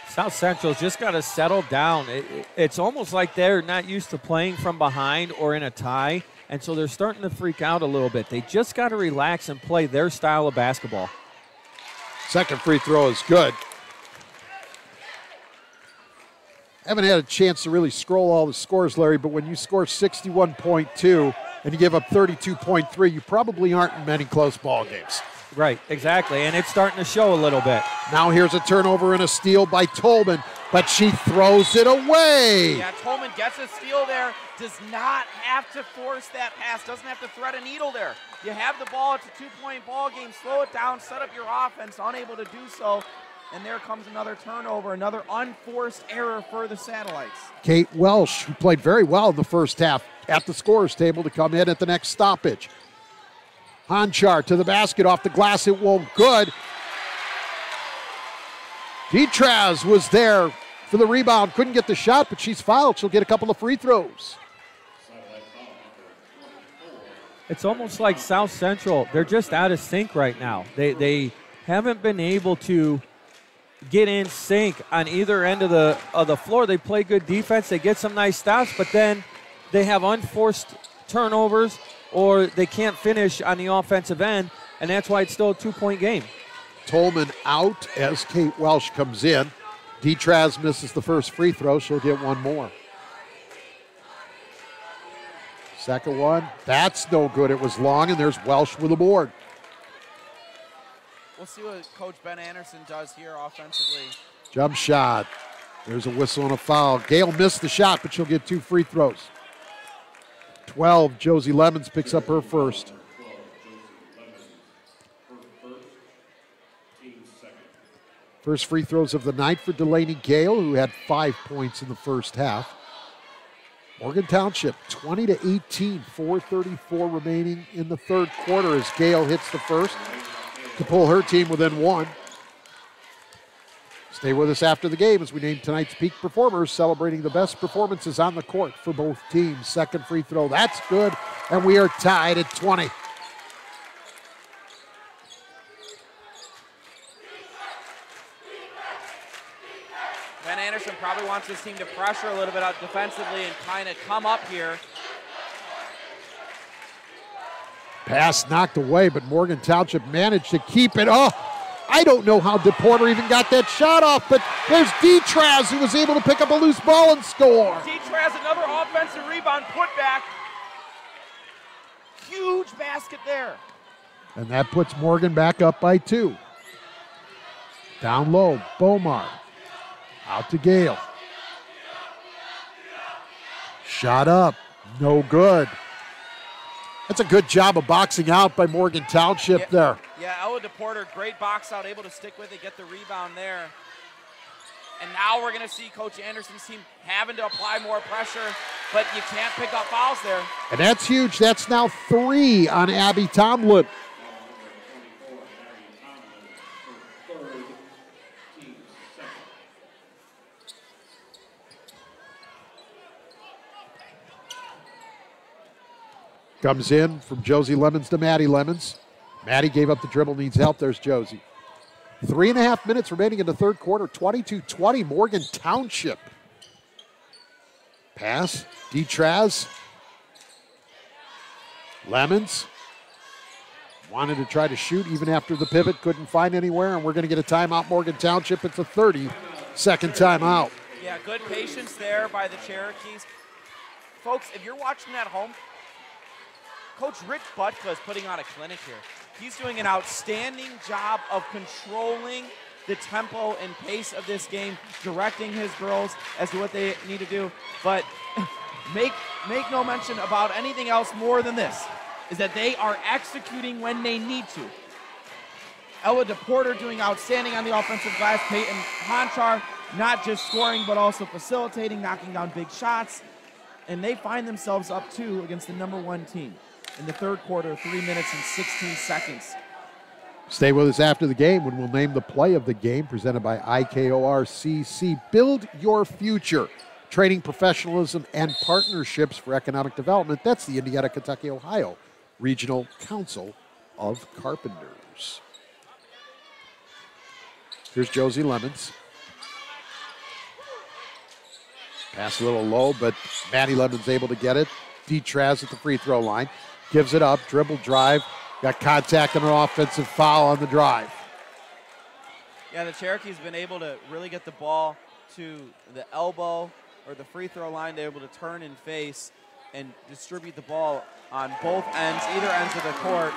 South Central's just got to settle down. It's almost like they're not used to playing from behind or in a tie, and so they're starting to freak out a little bit. They just got to relax and play their style of basketball. Second free throw is good. Haven't had a chance to really scroll all the scores, Larry, but when you score 61.2 and you give up 32.3, you probably aren't in many close ball games. Right, exactly, and it's starting to show a little bit. Now here's a turnover and a steal by Tolman, but she throws it away. Yeah, Tolman gets a steal there, does not have to force that pass, doesn't have to thread a needle there. You have the ball, it's a 2-point ball game, slow it down, set up your offense, unable to do so, and there comes another turnover, another unforced error for the Satellites. Kate Welsh, who played very well in the first half, at the scorer's table to come in at the next stoppage. Honchar to the basket, off the glass, it won't good. Detraz was there for the rebound, couldn't get the shot, but she's fouled. She'll get a couple of free throws. It's almost like South Central, they're just out of sync right now. They haven't been able to get in sync on either end of the floor. They play good defense, they get some nice stops, but then they have unforced turnovers, or they can't finish on the offensive end, and that's why it's still a 2-point game. Tolman out as Kate Welsh comes in. Detraz misses the first free throw. She'll get one more. Second one, that's no good. It was long, and there's Welsh with a board. We'll see what Coach Ben Anderson does here offensively. Jump shot. There's a whistle and a foul. Gale missed the shot, but she'll get 2 free throws. 12, Josie Lemons picks up her first. First free throws of the night for Delaney Gale, who had 5 points in the first half. Morgan Township, 20-18, 4:34 remaining in the third quarter as Gale hits the first to pull her team within 1. Stay with us after the game as we name tonight's peak performers, celebrating the best performances on the court for both teams. Second free throw, that's good, and we are tied at 20. Ben Anderson probably wants his team to pressure a little bit out defensively and kind of come up here. Pass knocked away, but Morgan Township managed to keep it. Oh, I don't know how DePorter even got that shot off, but there's Detraz who was able to pick up a loose ball and score. Detraz, another offensive rebound, put back. Huge basket there. And that puts Morgan back up by 2. Down low, Bomar. Out to Gale. Shot up, no good. That's a good job of boxing out by Morgan Township there. Yeah, Ella DePorter, great box out, able to stick with it, get the rebound there. And now we're going to see Coach Anderson's team having to apply more pressure, but you can't pick up fouls there. And that's huge. That's now 3 on Abby Tomlin. Comes in from Josie Lemons to Maddie Lemons. Maddie gave up the dribble, needs help. There's Josie. 3.5 minutes remaining in the third quarter. 22-20, Morgan Township. Pass, D-Traz. Lemons. Wanted to try to shoot even after the pivot, couldn't find anywhere, and we're going to get a timeout, Morgan Township. It's a 30-second timeout. Yeah, good patience there by the Cherokees. Folks, if you're watching at home, Coach Rick Butka is putting on a clinic here. He's doing an outstanding job of controlling the tempo and pace of this game, directing his girls as to what they need to do. But make no mention about anything else more than this, is that they are executing when they need to. Ella DePorter doing outstanding on the offensive glass. Peyton Honchar not just scoring, but also facilitating, knocking down big shots. And they find themselves up 2 against the #1 team in the third quarter, 3 minutes and 16 seconds. Stay with us after the game when we'll name the play of the game, presented by IKORCC. Build your future. Training professionalism and partnerships for economic development. That's the Indiana, Kentucky, Ohio Regional Council of Carpenters. Here's Josie Lemons. Pass a little low, but Maddie Lemons able to get it. D-Traz at the free throw line. Gives it up, dribble drive. Got contact and an offensive foul on the drive. Yeah, the Cherokees been able to really get the ball to the elbow or the free throw line. They're able to turn and face and distribute the ball on both ends, either ends of the court.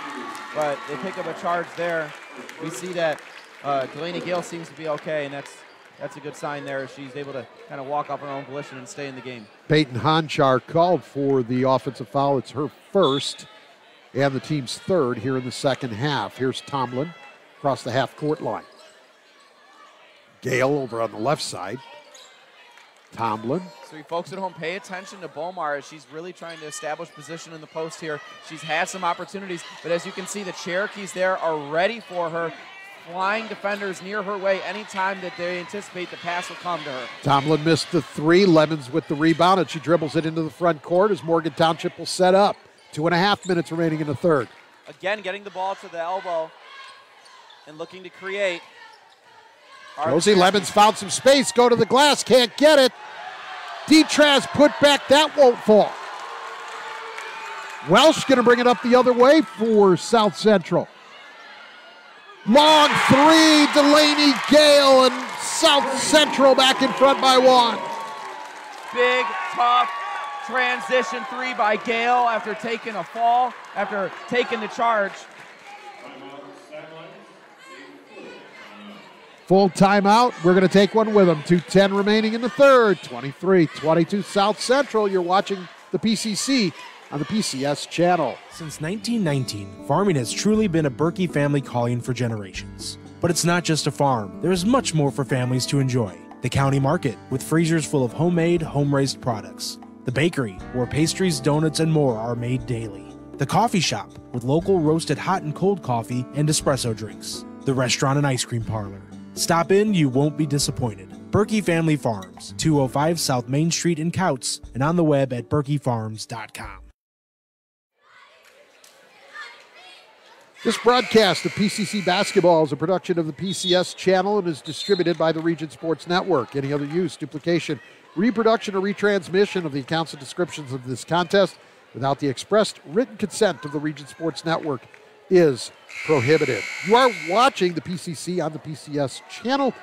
But they pick up a charge there. We see that Delaney Gale seems to be okay, and that's a good sign there. She's able to kind of walk off her own volition and stay in the game. Peyton Honchar called for the offensive foul. It's her first and the team's third here in the second half. Here's Tomlin across the half-court line. Gale over on the left side. Tomlin. So you folks at home, pay attention to Bomar as she's really trying to establish position in the post here. She's had some opportunities, but as you can see, the Cherokees there are ready for her. Flying defenders near her way anytime that they anticipate the pass will come to her. Tomlin missed the 3. Lemons with the rebound, and she dribbles it into the front court as Morgan Township will set up. 2.5 minutes remaining in the third. Again, getting the ball to the elbow and looking to create. Josie Lemons found some space, go to the glass, can't get it. D-Traz put back, that won't fall. Welsh going to bring it up the other way for South Central. Long 3, Delaney Gale, and South Central back in front by 1. Big, tough transition 3 by Gale after taking a fall, after taking the charge. Full timeout. We're going to take one with them. 2:10 remaining in the third. 23-22 South Central. You're watching the PCC on the PCS channel. Since 1919, farming has truly been a Berkey family calling for generations. But it's not just a farm. There is much more for families to enjoy. The county market, with freezers full of homemade, home-raised products. The bakery, where pastries, donuts, and more are made daily. The coffee shop, with local roasted hot and cold coffee and espresso drinks. The restaurant and ice cream parlor. Stop in, you won't be disappointed. Berkey Family Farms, 205 South Main Street in Couts, and on the web at berkeyfarms.com. This broadcast of PCC Basketball is a production of the PCS channel and is distributed by the Region Sports Network. Any other use, duplication, reproduction, or retransmission of the accounts and descriptions of this contest without the expressed written consent of the Region Sports Network is prohibited. You are watching the PCC on the PCS channel.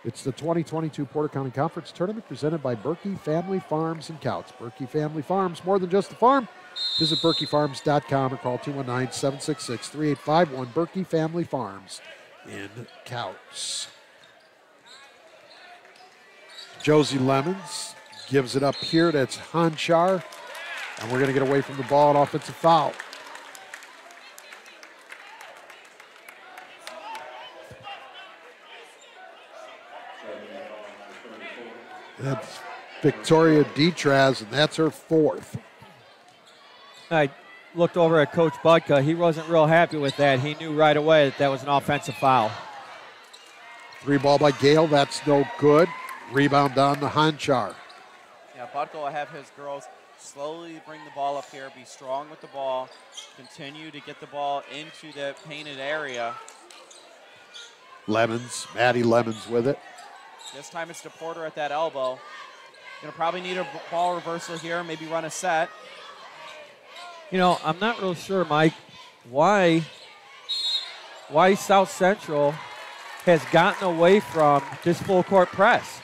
It's the 2022 Porter County Conference Tournament presented by Berkey Family Farms and Couts. Berkey Family Farms, more than just a farm. Visit berkeyfarms.com or call 219-766-3851. Berkey Family Farms in Couts. Josie Lemons gives it up here. That's Honchar. And we're going to get away from the ball, an offensive foul. That's Victoria D-Traz, and that's her 4th. I looked over at Coach Budka. He wasn't real happy with that. He knew right away that that was an offensive foul. 3 ball by Gale. That's no good. Rebound down to Honchar. Yeah, Budka will have his girls Slowly bring the ball up here. Be strong with the ball. Continue to get the ball into the painted area. Maddie Lemons with it. This time it's DePorter at that elbow. Going to probably need a ball reversal here, maybe run a set. You know, I'm not real sure, Mike, why South Central has gotten away from this full court press.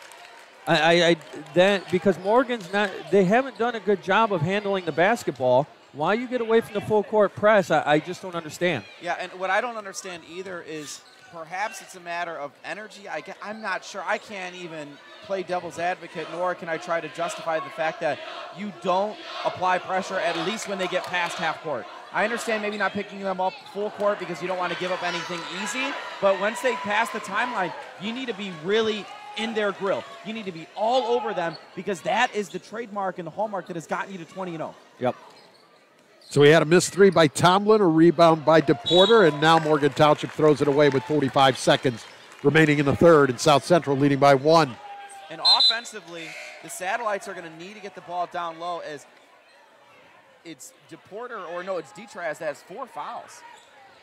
Because Morgan's they haven't done a good job of handling the basketball. Why you get away from the full court press, I just don't understand. Yeah, and what I don't understand either is perhaps it's a matter of energy. I'm not sure. I can't even play devil's advocate, nor can I try to justify the fact that you don't apply pressure at least when they get past half court. I understand maybe not picking them up full court because you don't want to give up anything easy, but once they pass the timeline, you need to be really in their grill. You need to be all over them because that is the trademark and the hallmark that has gotten you to 20-0. Yep. So we had a missed three by Tomlin, a rebound by DePorter, and now Morgan Township throws it away with 45 seconds remaining in the third, and South Central leading by 1. And offensively, the Satellites are going to need to get the ball down low as it's DePorter, or no, it's Detraz that has 4 fouls.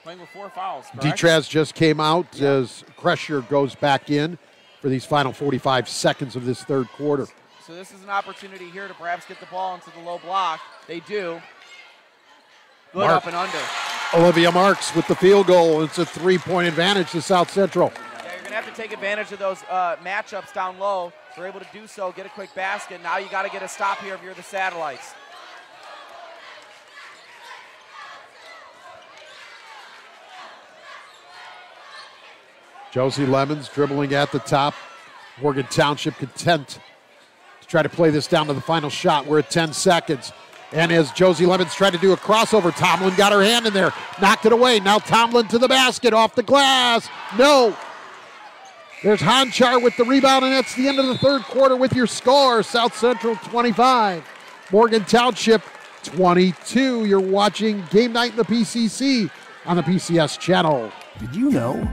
Playing with 4 fouls, correct? Detraz just came out as Kresher goes back in for these final 45 seconds of this third quarter. So this is an opportunity here to perhaps get the ball into the low block. They do. Good up and under. Olivia Marks with the field goal. It's a 3-point advantage to South Central. Yeah, you're going to have to take advantage of those matchups down low. They're able to do so, get a quick basket. Now you got to get a stop here if you're the Satellites. Josie Lemons dribbling at the top. Morgan Township content to try to play this down to the final shot. We're at 10 seconds. And as Josie Lemons tried to do a crossover, Tomlin got her hand in there, knocked it away. Now Tomlin to the basket, off the glass. No. There's Honchar with the rebound, and that's the end of the third quarter with your score. South Central 25, Morgan Township 22. You're watching Game Night in the PCC on the PCS channel. Did you know?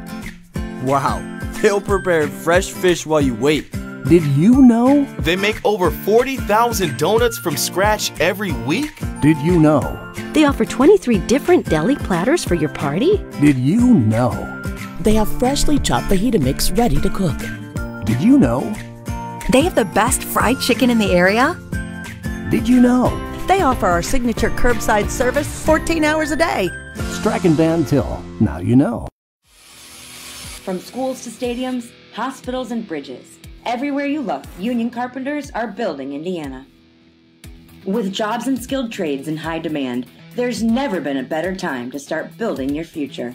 Wow, they'll prepare fresh fish while you wait. Did you know? They make over 40,000 donuts from scratch every week? Did you know? They offer 23 different deli platters for your party? Did you know? They have freshly chopped fajita mix ready to cook. Did you know? They have the best fried chicken in the area? Did you know? They offer our signature curbside service 14 hours a day. Strachan Van Til, now you know. From schools to stadiums, hospitals, and bridges, everywhere you look, union carpenters are building Indiana. With jobs and skilled trades in high demand, there's never been a better time to start building your future.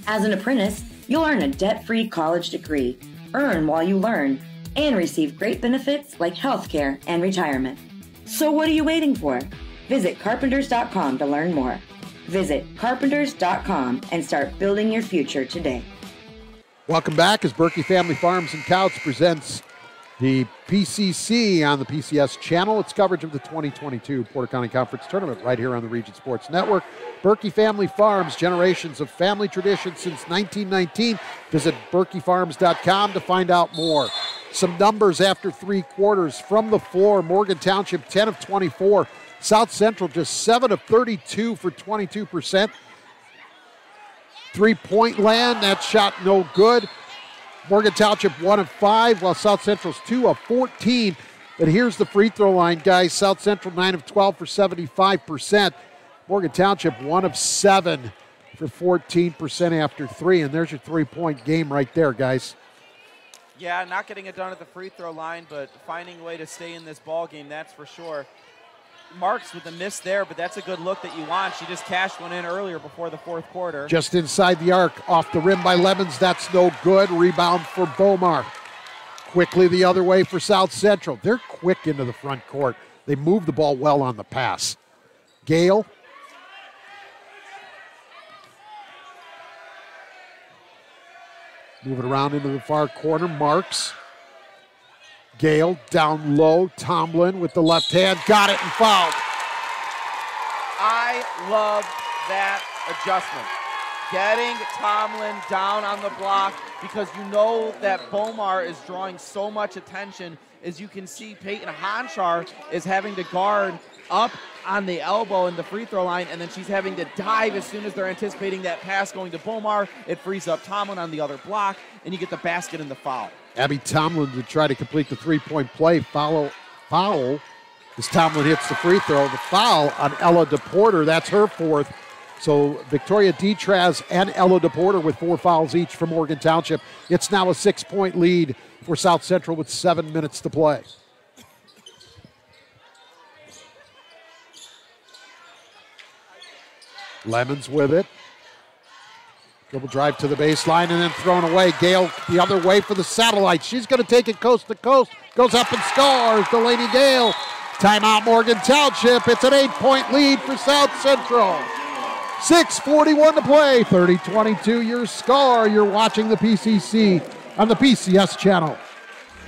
As an apprentice, you'll earn a debt-free college degree, earn while you learn, and receive great benefits like healthcare and retirement. So what are you waiting for? Visit carpenters.com to learn more. Visit carpenters.com and start building your future today. Welcome back as Berkey Family Farms and Couts presents the PCC on the PCS channel. It's coverage of the 2022 Porter County Conference Tournament right here on the Region Sports Network. Berkey Family Farms, generations of family tradition since 1919. Visit berkeyfarms.com to find out more. Some numbers after 3 quarters from the floor. Morgan Township 10 of 24. South Central just 7 of 32 for 22%. 3-point land, that shot no good. Morgan Township 1 of 5, while South Central's 2 of 14. But here's the free throw line, guys. South Central 9 of 12 for 75%. Morgan Township 1 of 7 for 14% after 3. And there's your 3-point game right there, guys. Yeah, not getting it done at the free throw line, but finding a way to stay in this ball game, that's for sure. Marks with the miss there, but that's a good look that you want. She just cashed one in earlier before the fourth quarter. Just inside the arc, off the rim by Lemons. That's no good. Rebound for Bomar. Quickly the other way for South Central. They're quick into the front court. They move the ball well on the pass. Gale. Move it around into the far corner. Marks. Gale down low. Tomlin with the left hand. Got it and fouled. I love that adjustment. getting Tomlin down on the block, because you know that Bomar is drawing so much attention. As you can see, Peyton Honchar is having to guard up on the elbow in the free throw line, and then she's having to dive as soon as they're anticipating that pass going to Bomar. It frees up Tomlin on the other block, and you get the basket and the foul. Abby Tomlin to try to complete the three-point play. Foul as Tomlin hits the free throw. The foul on Ella DePorter, that's her fourth. So Victoria Detraz and Ella DePorter with 4 fouls each for Morgan Township. It's now a 6-point lead for South Central with 7 minutes to play. Lemons with it. Dribble drive to the baseline and then thrown away. Gale the other way for the Satellites. She's going to take it coast to coast. Goes up and scores. Delaney Gale. Timeout Morgan Township. It's an 8-point lead for South Central. 6:41 to play. 30-22 your score. You're watching the PCC on the PCS channel.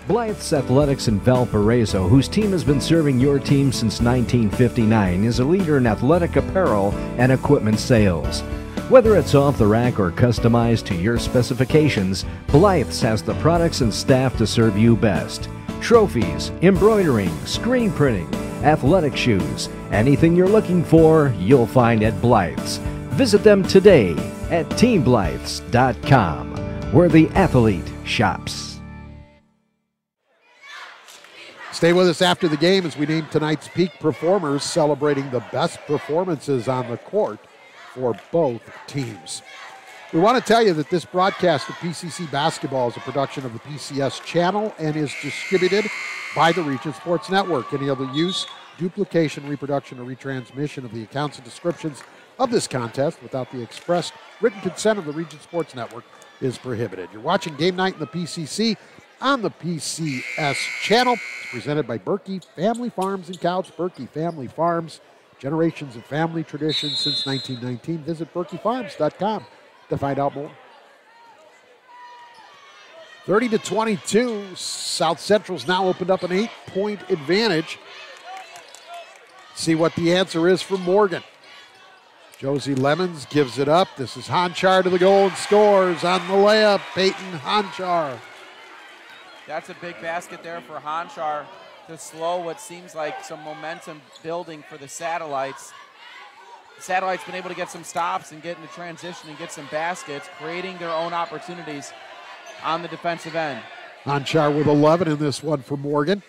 Blythe's Athletics in Valparaiso, whose team has been serving your team since 1959, is a leader in athletic apparel and equipment sales. Whether it's off the rack or customized to your specifications, Blythe's has the products and staff to serve you best. Trophies, embroidering, screen printing, athletic shoes, anything you're looking for, you'll find at Blythe's. Visit them today at teamblythes.com, where the athlete shops. Stay with us after the game as we name tonight's peak performers, celebrating the best performances on the court for both teams. We want to tell you that this broadcast of PCC basketball is a production of the PCS channel and is distributed by the Region Sports Network. Any other use, duplication, reproduction, or retransmission of the accounts and descriptions of this contest without the expressed written consent of the Region Sports Network is prohibited. You're watching Game Night in the PCC on the PCS channel. It's presented by Berkey Family Farms and Couch. Berkey Family Farms, generations of family traditions since 1919. Visit berkeyfarms.com to find out more. 30-22, South Central's now opened up an 8-point advantage. See what the answer is for Morgan. Josie Lemons gives it up. This is Honchar to the goal and scores on the layup. Peyton Honchar. That's a big basket there for Honchar to slow what seems like some momentum building for the Satellites. The Satellites been able to get some stops and get into transition and get some baskets, creating their own opportunities on the defensive end. Honchar with 11 in this one for Morgan.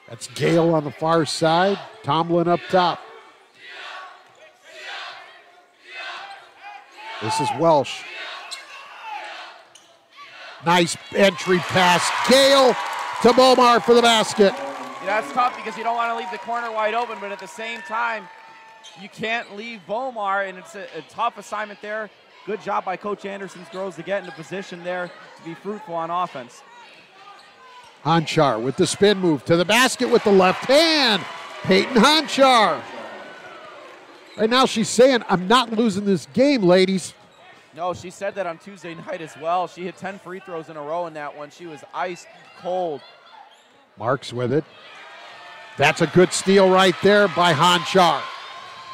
That's Gale on the far side. Tomlin up top. This is Welsh. Nice entry pass. Gale to Bomar for the basket. Yeah, that's tough because you don't want to leave the corner wide open, but at the same time, you can't leave Bomar, and it's a tough assignment there. Good job by Coach Anderson's girls to get into position there to be fruitful on offense. Honchar with the spin move to the basket with the left hand. Peyton Honchar. Right now she's saying, I'm not losing this game, ladies. No, she said that on Tuesday night as well. She hit 10 free throws in a row in that one. She was ice cold. Marks with it. That's a good steal right there by Honchar.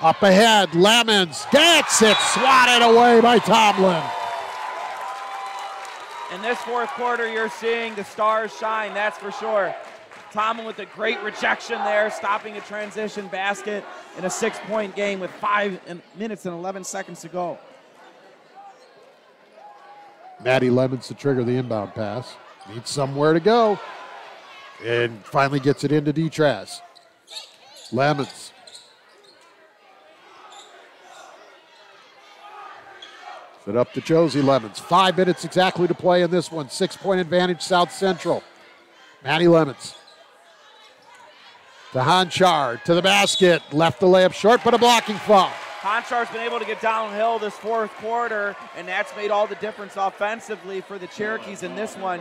Up ahead, Lemons gets it, swatted away by Tomlin. In this fourth quarter, you're seeing the stars shine, that's for sure. Tomlin with a great rejection there, stopping a transition basket in a 6-point game with 5 minutes and 11 seconds to go. Maddie Lemons to trigger the inbound pass. Needs somewhere to go. And finally gets it into Detraz. Lemons. Set up to Josie Lemons. 5 minutes exactly to play in this one. 6-point advantage, South Central. Maddie Lemons. To Honchar, to the basket. Left the layup short, but a blocking foul. Honchar's been able to get downhill this fourth quarter, and that's made all the difference offensively for the Cherokees in this one.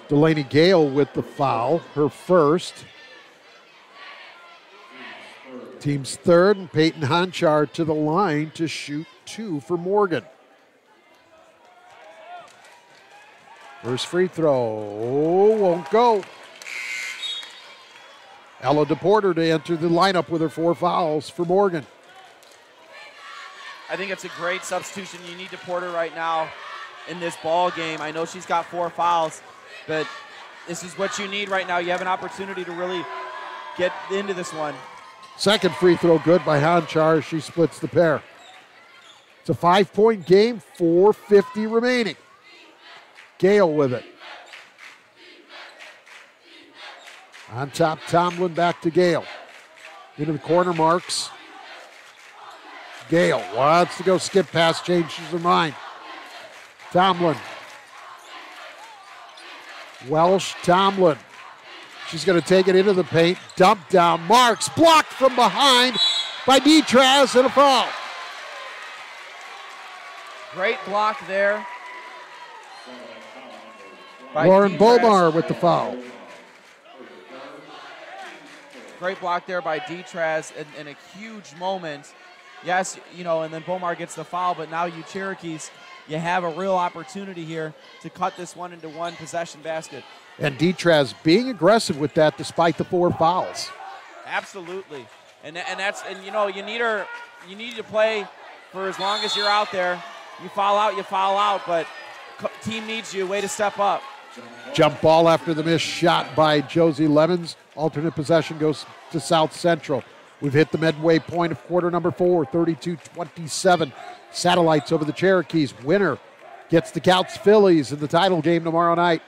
Delaney Gale with the foul, her first. Team's third, and Peyton Honchar to the line to shoot 2 for Morgan. First free throw, won't go. Ella DePorter to enter the lineup with her 4 fouls for Morgan. I think it's a great substitution you need to Porter right now in this ball game. I know she's got 4 fouls, but this is what you need right now. You have an opportunity to really get into this one. Second free throw good by Hanchar. She splits the pair. It's a 5-point game, 4:50 remaining. Gale with it. On top, Tomlin back to Gale. Into the corner marks. Gale wants to go skip pass, changes her mind. Tomlin. Welsh, Tomlin. She's going to take it into the paint. Dump down. Marks blocked from behind by Detraz and a foul. Great block there. Lauren Bomar with the foul. Great block there by Detraz in a huge moment. Yes, you know, and then Bomar gets the foul, but now you Cherokees, you have a real opportunity here to cut this one into one possession basket. And Detraz being aggressive with that despite the 4 fouls. Absolutely. And you know, you need to play for as long as you're out there. You foul out, but team needs you. Way to step up. Jump ball after the missed shot by Josie Lemons. Alternate possession goes to South Central. We've hit the midway point of quarter number 4, 32-27. Satellites over the Cherokees. Winner gets the Couts Phillies in the title game tomorrow night.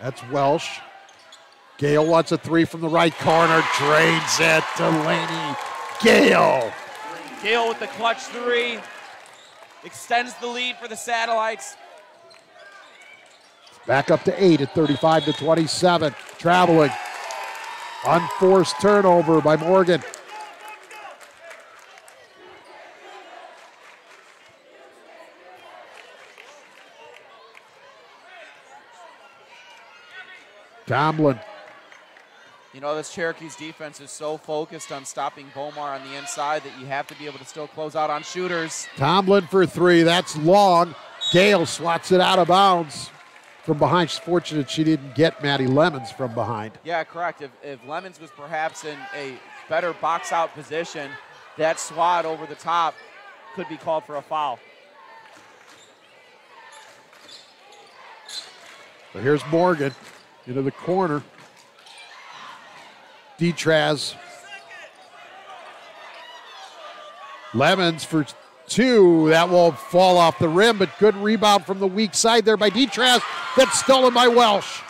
That's Welsh. Gale wants a 3 from the right corner. Drains it. Delaney. Gale. Gale with the clutch 3. Extends the lead for the Satellites. Back up to 8 at 35-27. Traveling. Unforced turnover by Morgan. Tomlin. You know, this Cherokees defense is so focused on stopping Bomar on the inside that you have to be able to still close out on shooters. Tomlin for 3. That's long. Gale swats it out of bounds from behind. She's fortunate she didn't get Maddie Lemons from behind. Yeah, correct. If Lemons was perhaps in a better box-out position, that swat over the top could be called for a foul. So here's Morgan into the corner. Detraz. Lemons for 2. That will fall off the rim, but good rebound from the weak side there by Detraz. That's stolen by Welsh.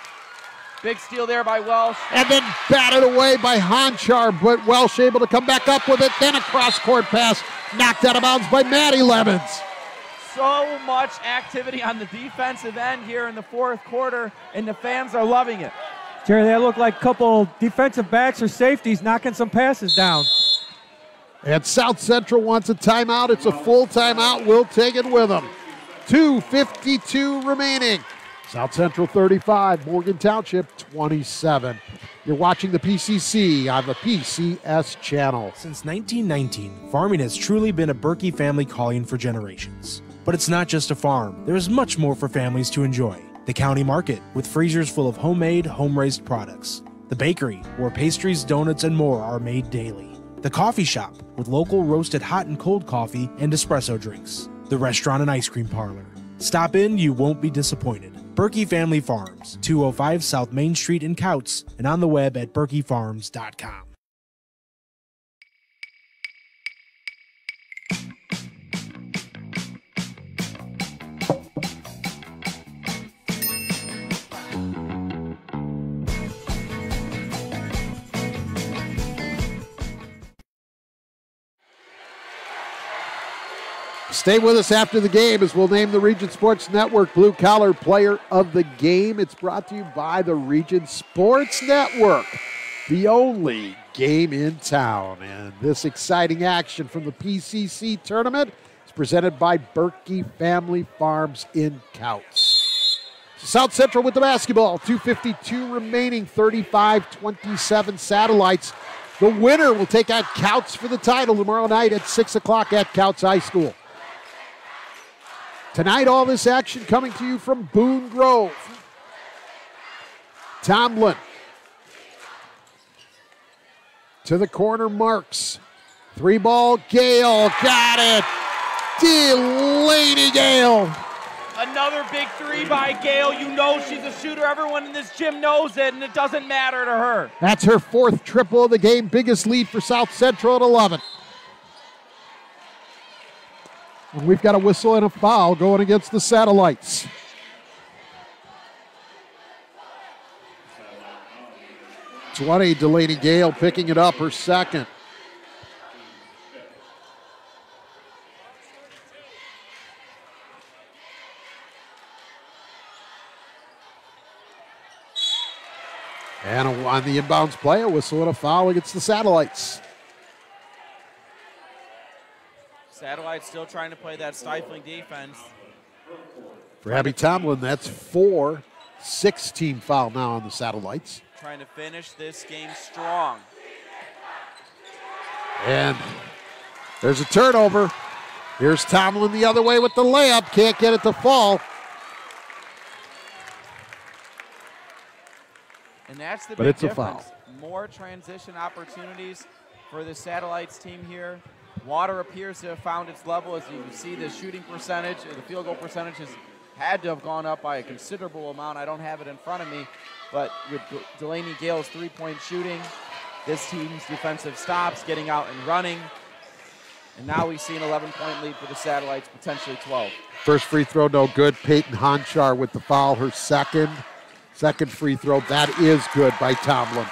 Big steal there by Welsh. And then batted away by Hanchar, but Welsh able to come back up with it. Then a cross-court pass knocked out of bounds by Maddie Lemons. So much activity on the defensive end here in the 4th quarter, and the fans are loving it. Jerry, that looked like a couple defensive backs or safeties knocking some passes down. And South Central wants a timeout. It's a full timeout. We'll take it with them. 2:52 remaining. South Central 35, Morgan Township 27. You're watching the PCC on the PCS channel. Since 1919, farming has truly been a Berkey family calling for generations. But it's not just a farm. There is much more for families to enjoy. The county market, with freezers full of homemade, home-raised products. The bakery, where pastries, donuts, and more are made daily. The coffee shop, with local roasted hot and cold coffee and espresso drinks. The restaurant and ice cream parlor. Stop in, you won't be disappointed. Berkey Family Farms, 205 South Main Street in Couts, and on the web at berkeyfarms.com. Stay with us after the game as we'll name the Region Sports Network Blue Collar Player of the Game. It's brought to you by the Region Sports Network, the only game in town. And this exciting action from the PCC tournament is presented by Berkey Family Farms in Couts. South Central with the basketball, 2:52 remaining, 35-27 Satellites. The winner will take out Couts for the title tomorrow night at 6 o'clock at Couts High School. Tonight, all this action coming to you from Boone Grove. Tomlin to the corner, Marks. 3-ball, Gale, got it. Delaney Gale. Another big three by Gale. You know she's a shooter. Everyone in this gym knows it, and it doesn't matter to her. That's her 4th triple of the game. Biggest lead for South Central at 11. And we've got a whistle and a foul going against the Satellites. Delaney Gale picking it up, her 2nd. And on the inbounds play, a whistle and a foul against the Satellites. Satellites still trying to play that stifling defense. For Abby Tomlin, that's 4. 6-team foul now on the Satellites. Trying to finish this game strong. And there's a turnover. Here's Tomlin the other way with the layup. Can't get it to fall. And that's the But big it's a difference. foul. More transition opportunities for the Satellites team here. Water appears to have found its level. As you can see, the shooting percentage, the field goal percentage has had to have gone up by a considerable amount. I don't have it in front of me, but with Delaney Gale's three-point shooting, this team's defensive stops, getting out and running, and now we see an 11-point lead for the Satellites, potentially 12. First free throw, no good. Peyton Honchar with the foul, her second free throw. That is good by Tomlin.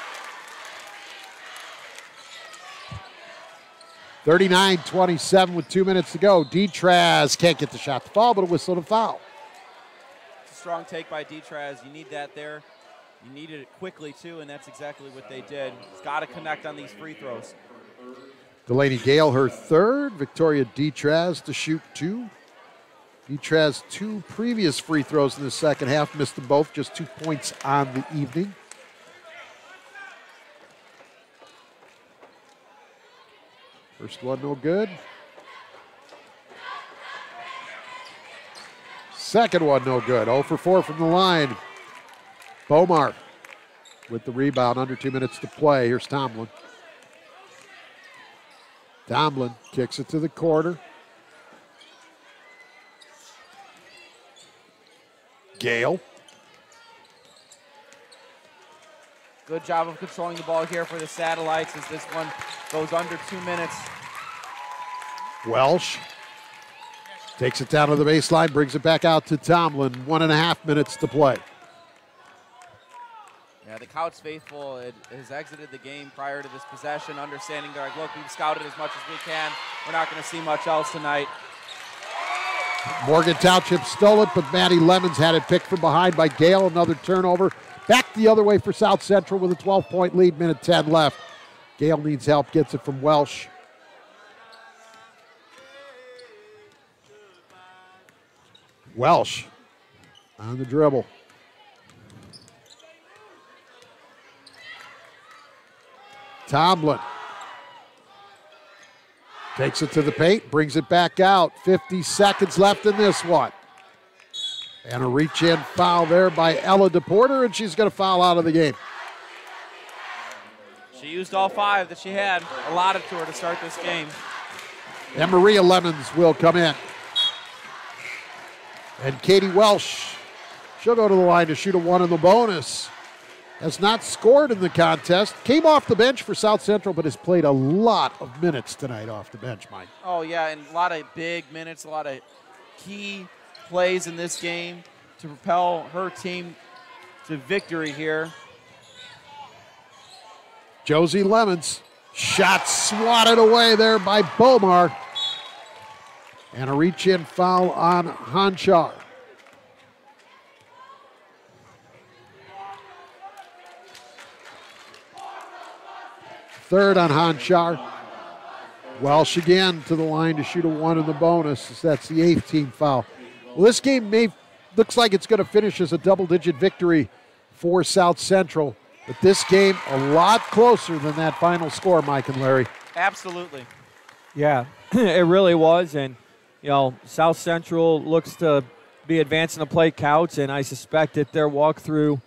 39-27 with 2 minutes to go. Detraz can't get the shot to fall, but a whistle to foul. It's a strong take by Detraz. You need that there. You needed it quickly, too, and that's exactly what they did. It's got to connect on these free throws. Delaney Gale, her third. Victoria Detraz to shoot 2. Detraz 2 previous free throws in the second half. Missed them both, just 2 points on the evening. First one, no good. Second one, no good. 0 for 4 from the line. Bomar with the rebound, under 2 minutes to play. Here's Tomlin. Tomlin kicks it to the corner. Gale. Good job of controlling the ball here for the Satellites as this one goes under 2 minutes. Welsh takes it down to the baseline, brings it back out to Tomlin. 1.5 minutes to play. Yeah, the Couts faithful has exited the game prior to this possession, understanding they're like, look, we've scouted as much as we can. We're not going to see much else tonight. Morgan Township stole it, but Maddie Lemons had it picked from behind by Gale. Another turnover. Back the other way for South Central with a 12-point lead, minute 10 left. Gale needs help, gets it from Welsh. Welsh on the dribble. Tomlin takes it to the paint, brings it back out. 50 seconds left in this one. And a reach-in foul there by Ella DePorter, and she's going to foul out of the game. She used all 5 that she had allotted to her to start this game. And Maria Lemons will come in. And Katie Welsh, she'll go to the line to shoot a 1 in the bonus. Has not scored in the contest. Came off the bench for South Central, but has played a lot of minutes tonight off the bench, Mike. Oh, yeah, and a lot of big minutes, a lot of key plays in this game to propel her team to victory here. Josie Lemons, shot swatted away there by Bomar. And a reach-in foul on Honchar. Third on Honchar. Welsh again to the line to shoot a 1 in the bonus. That's the 8th team foul. Well, this game looks like it's going to finish as a double-digit victory for South Central. But this game a lot closer than that final score, Mike and Larry. Absolutely. Yeah, it really was. And, you know, South Central looks to be advancing the play Couts, and I suspect that their walkthrough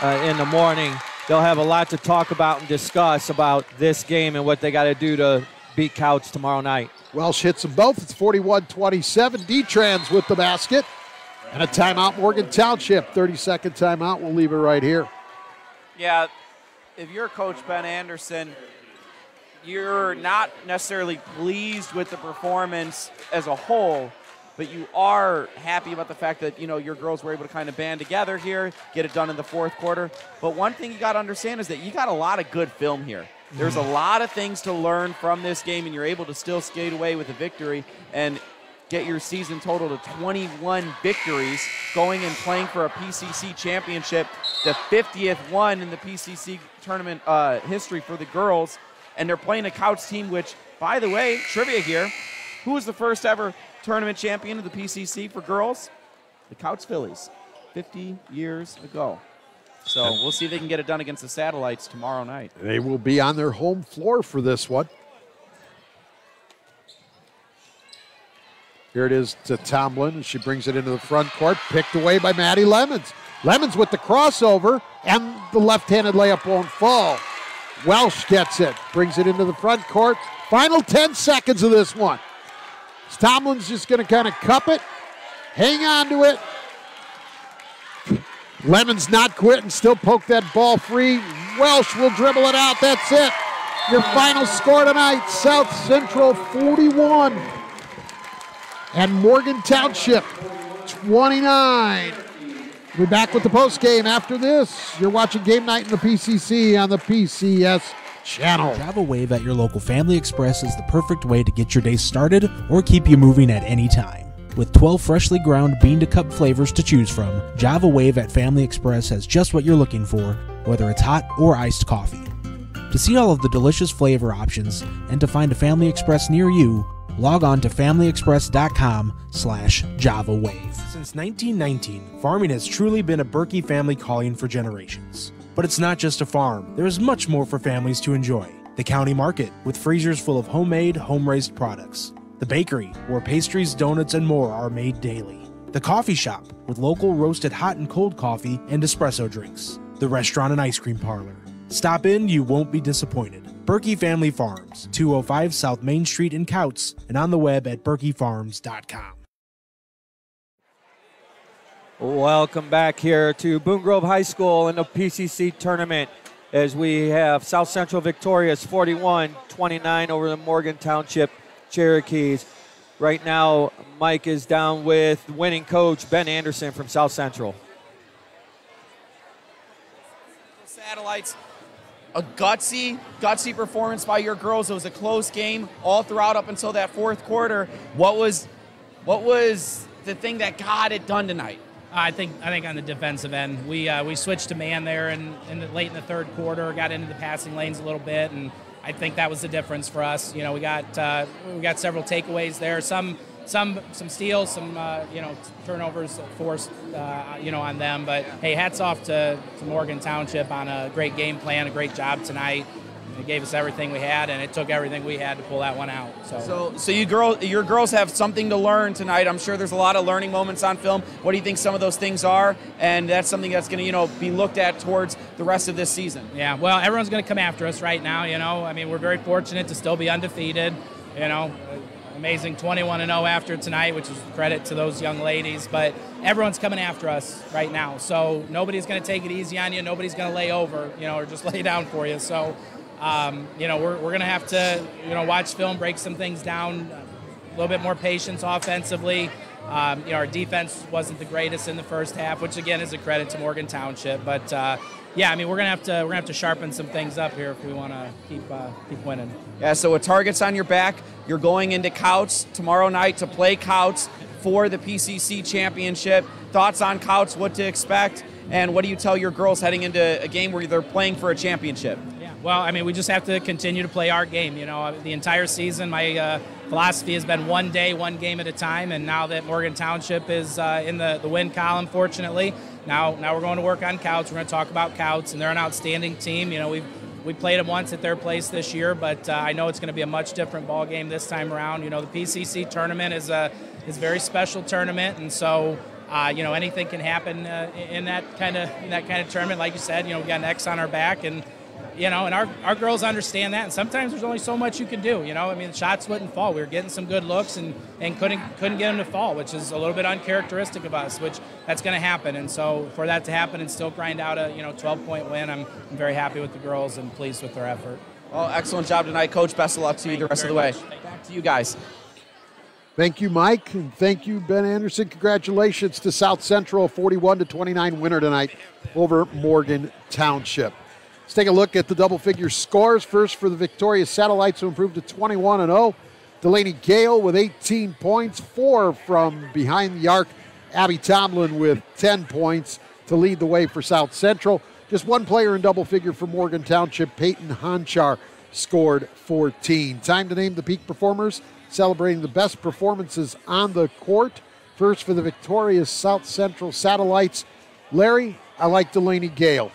in the morning they'll have a lot to talk about and discuss about this game and what they got to do to beat Couch tomorrow night. Welsh hits them both. It's 41-27. D-Trans with the basket. And a timeout, Morgan Township. 30-second timeout. We'll leave it right here. Yeah, if you're Coach Ben Anderson, you're not necessarily pleased with the performance as a whole, but you are happy about the fact that, your girls were able to kind of band together here, get it done in the fourth quarter. But one thing you got to understand is that you got a lot of good film here. There's a lot of things to learn from this game, and you're able to still skate away with a victory and get your season total to 21 victories, going and playing for a PCC championship, the 50th one in the PCC tournament history for the girls. And they're playing a Couch team, which, by the way, trivia here, who was the first ever tournament champion of the PCC for girls? The Couch Phillies, 50 years ago. So we'll see if they can get it done against the Satellites tomorrow night. They will be on their home floor for this one. Here it is to Tomlin. She brings it into the front court, picked away by Maddie Lemons. Lemons with the crossover, and the left-handed layup won't fall. Welsh gets it, brings it into the front court. Final 10 seconds of this one. Tomlin's just going to kind of cup it, hang on to it. Lemons not quitting, still poke that ball free. Welsh will dribble it out. That's it. Your final score tonight, South Central 41 and Morgan Township 29. We'll be back with the post game after this. You're watching Game Night in the PCC on the PCS channel. Java Wave at your local Family Express is the perfect way to get your day started or keep you moving at any time. With 12 freshly ground bean-to-cup flavors to choose from, Java Wave at Family Express has just what you're looking for, whether it's hot or iced coffee. To see all of the delicious flavor options and to find a Family Express near you, log on to familyexpress.com/JavaWave. Since 1919, farming has truly been a Berkey family calling for generations. But it's not just a farm. There is much more for families to enjoy. The county market, with freezers full of homemade, home-raised products. The bakery, where pastries, donuts, and more are made daily. The coffee shop, with local roasted hot and cold coffee and espresso drinks. The restaurant and ice cream parlor. Stop in, you won't be disappointed. Berkey Family Farms, 205 South Main Street in Couts, and on the web at berkeyfarms.com. Welcome back here to Boone Grove High School in the PCC tournament as we have South Central victorious 41-29 over the Morgan Township Cherokees. Right now, Mike is down with winning coach Ben Anderson from South Central. Satellites, a gutsy performance by your girls. It was a close game all throughout up until that fourth quarter. What was the thing that got it done tonight? I think on the defensive end, we switched to man there and late in the third quarter, got into the passing lanes a little bit, and I think that was the difference for us. We got several takeaways there, some steals, some turnovers forced on them. But hey, hats off to Morgan Township on a great game plan, a great job tonight. It gave us everything we had, and it took everything we had to pull that one out. So your girls have something to learn tonight. I'm sure there's a lot of learning moments on film. What do you think some of those things are? And that's something that's going to be looked at towards the rest of this season. Yeah, well, everyone's going to come after us right now. I mean, we're very fortunate to still be undefeated. Amazing 21-0 after tonight, which is credit to those young ladies. But everyone's coming after us right now. So nobody's going to take it easy on you. Nobody's going to lay over, or just lay down for you. So. We're going to have to, watch film, break some things down, a little bit more patience offensively. Our defense wasn't the greatest in the first half, which again is a credit to Morgan Township. But we're going to have to sharpen some things up here if we want to keep winning. Yeah. So with targets on your back, you're going into Couts tomorrow night to play Couts for the PCC championship. Thoughts on Couts? What to expect? And what do you tell your girls heading into a game where they're playing for a championship? Well, I mean, we just have to continue to play our game. The entire season, my philosophy has been one day, one game at a time. And now that Morgan Township is in the win column, fortunately, now we're going to work on Couts. We're going to talk about Couts, and they're an outstanding team. We played them once at their place this year, but I know it's going to be a much different ball game this time around. The PCC tournament is a very special tournament, and so Anything can happen in that kind of tournament. Like you said, we got an X on our back, and and our girls understand that. And sometimes there's only so much you can do. The shots wouldn't fall. We were getting some good looks and couldn't get them to fall, which is a little bit uncharacteristic of us. Which that's going to happen. And so for that to happen and still grind out a 12-point win, I'm very happy with the girls and pleased with their effort. Well, excellent job tonight, Coach. Best of luck to you the rest of the way. Back to you guys. Thank you, Mike, and thank you, Ben Anderson. Congratulations to South Central, 41-29 winner tonight over Morgan Township. Let's take a look at the double-figure scores. First for the Victorious Satellites, who improved to 21-0. Delaney Gale with 18 points, 4 from behind the arc. Abby Tomlin with 10 points to lead the way for South Central. Just one player in double figure for Morgan Township. Peyton Honchar scored 14. Time to name the peak performers, celebrating the best performances on the court. First for the Victorious South Central Satellites. Larry, I like Delaney Gale.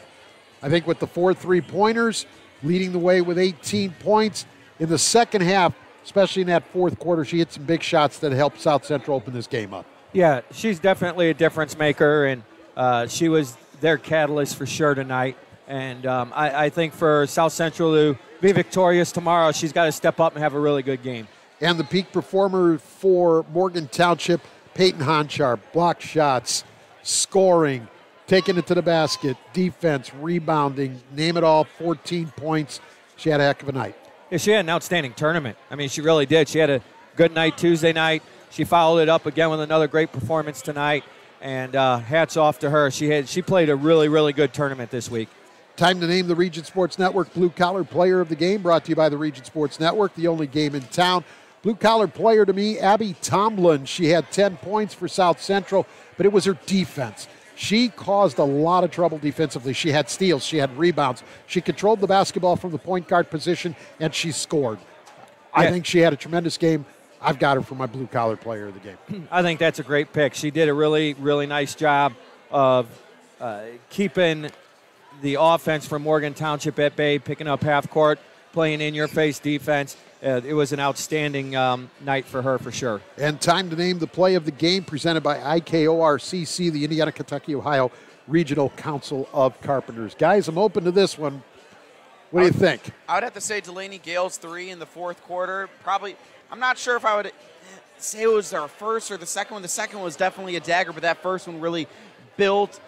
I think with the 4 3-pointers, leading the way with 18 points. In the second half, especially in that fourth quarter, she hit some big shots that helped South Central open this game up. Yeah, she's definitely a difference maker, and she was their catalyst for sure tonight. And I think for South Central to be victorious tomorrow, she's got to step up and have a really good game. And the peak performer for Morgan Township, Peyton Honchar, block shots, scoring, taking it to the basket, defense, rebounding, name it all, 14 points. She had a heck of a night. Yeah, she had an outstanding tournament. I mean, she really did. She had a good night Tuesday night. She followed it up again with another great performance tonight, and hats off to her. She played a really, really good tournament this week. Time to name the Region Sports Network Blue Collar Player of the Game, brought to you by the Region Sports Network, the only game in town. Blue Collar Player to me, Abby Tomlin. She had 10 points for South Central, but it was her defense. She caused a lot of trouble defensively. She had steals, she had rebounds. She controlled the basketball from the point guard position, and she scored. I think she had a tremendous game. I've got her for my Blue Collar Player of the game. I think that's a great pick. She did a really, really nice job of keeping the offense from Morgan Township at bay, picking up half court, playing in-your-face defense. It was an outstanding night for her, for sure. And time to name the play of the game, presented by IKORCC, the Indiana, Kentucky, Ohio Regional Council of Carpenters. Guys, I'm open to this one. What do you think? I would have to say Delaney Gale's 3 in the fourth quarter. Probably, I'm not sure if I would say it was our first or the second one. The second one was definitely a dagger, but that first one really built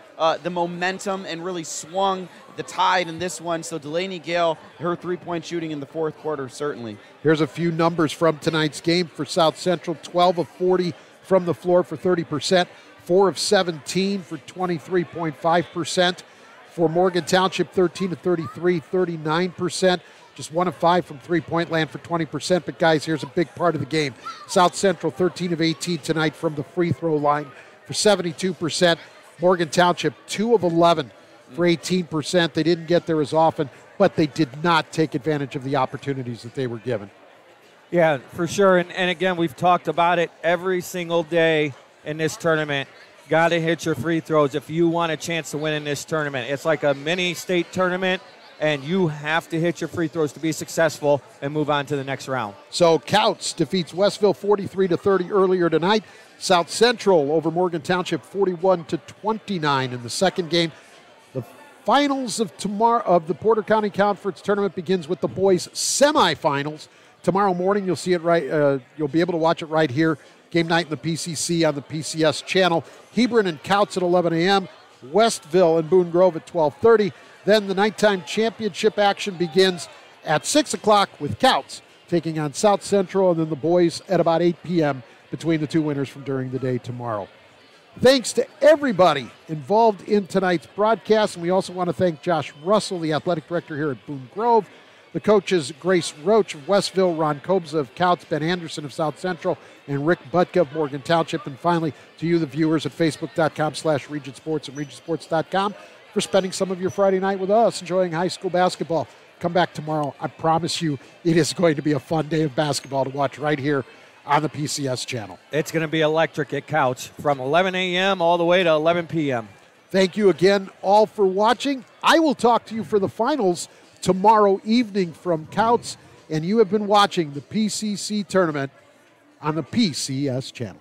the momentum and really swung the tide in this one. So Delaney Gale, her 3-point shooting in the fourth quarter, certainly. Here's a few numbers from tonight's game for South Central. 12 of 40 from the floor for 30%. 4 of 17 for 23.5%. For Morgan Township, 13 of 33, 39%. Just 1 of 5 from three-point land for 20%. But, guys, here's a big part of the game. South Central, 13 of 18 tonight from the free throw line for 72%. Morgan Township, 2 of 11 for 18%. They didn't get there as often, but they did not take advantage of the opportunities that they were given. Yeah, for sure. And again, we've talked about it every single day in this tournament. Got to hit your free throws if you want a chance to win in this tournament. It's like a mini state tournament, and you have to hit your free throws to be successful and move on to the next round. So Couts defeats Westville 43-30 earlier tonight. South Central over Morgan Township 41-29 in the second game. The finals of tomorrow of the Porter County Conference Tournament begins with the boys' semifinals. Tomorrow morning, you'll see it right. You'll be able to watch it right here. Game night in the PCC on the PCS channel. Hebron and Couts at 11 a.m. Westville and Boone Grove at 12:30. Then the nighttime championship action begins at 6 o'clock with Couts taking on South Central, and then the boys at about 8 p.m. between the two winners from during the day tomorrow. Thanks to everybody involved in tonight's broadcast, and we also want to thank Josh Russell, the athletic director here at Boone Grove, the coaches Grace Roach of Westville, Ron Kobza of Couts, Ben Anderson of South Central, and Rick Butka of Morgan Township. And finally, to you, the viewers at Facebook.com/Region Sports and RegionSports.com for spending some of your Friday night with us, enjoying high school basketball. Come back tomorrow. I promise you it is going to be a fun day of basketball to watch right here on the PCS channel. It's going to be electric at Couch from 11 a.m. all the way to 11 p.m. Thank you again all for watching. I will talk to you for the finals tomorrow evening from Couts, and you have been watching the PCC tournament on the PCS channel.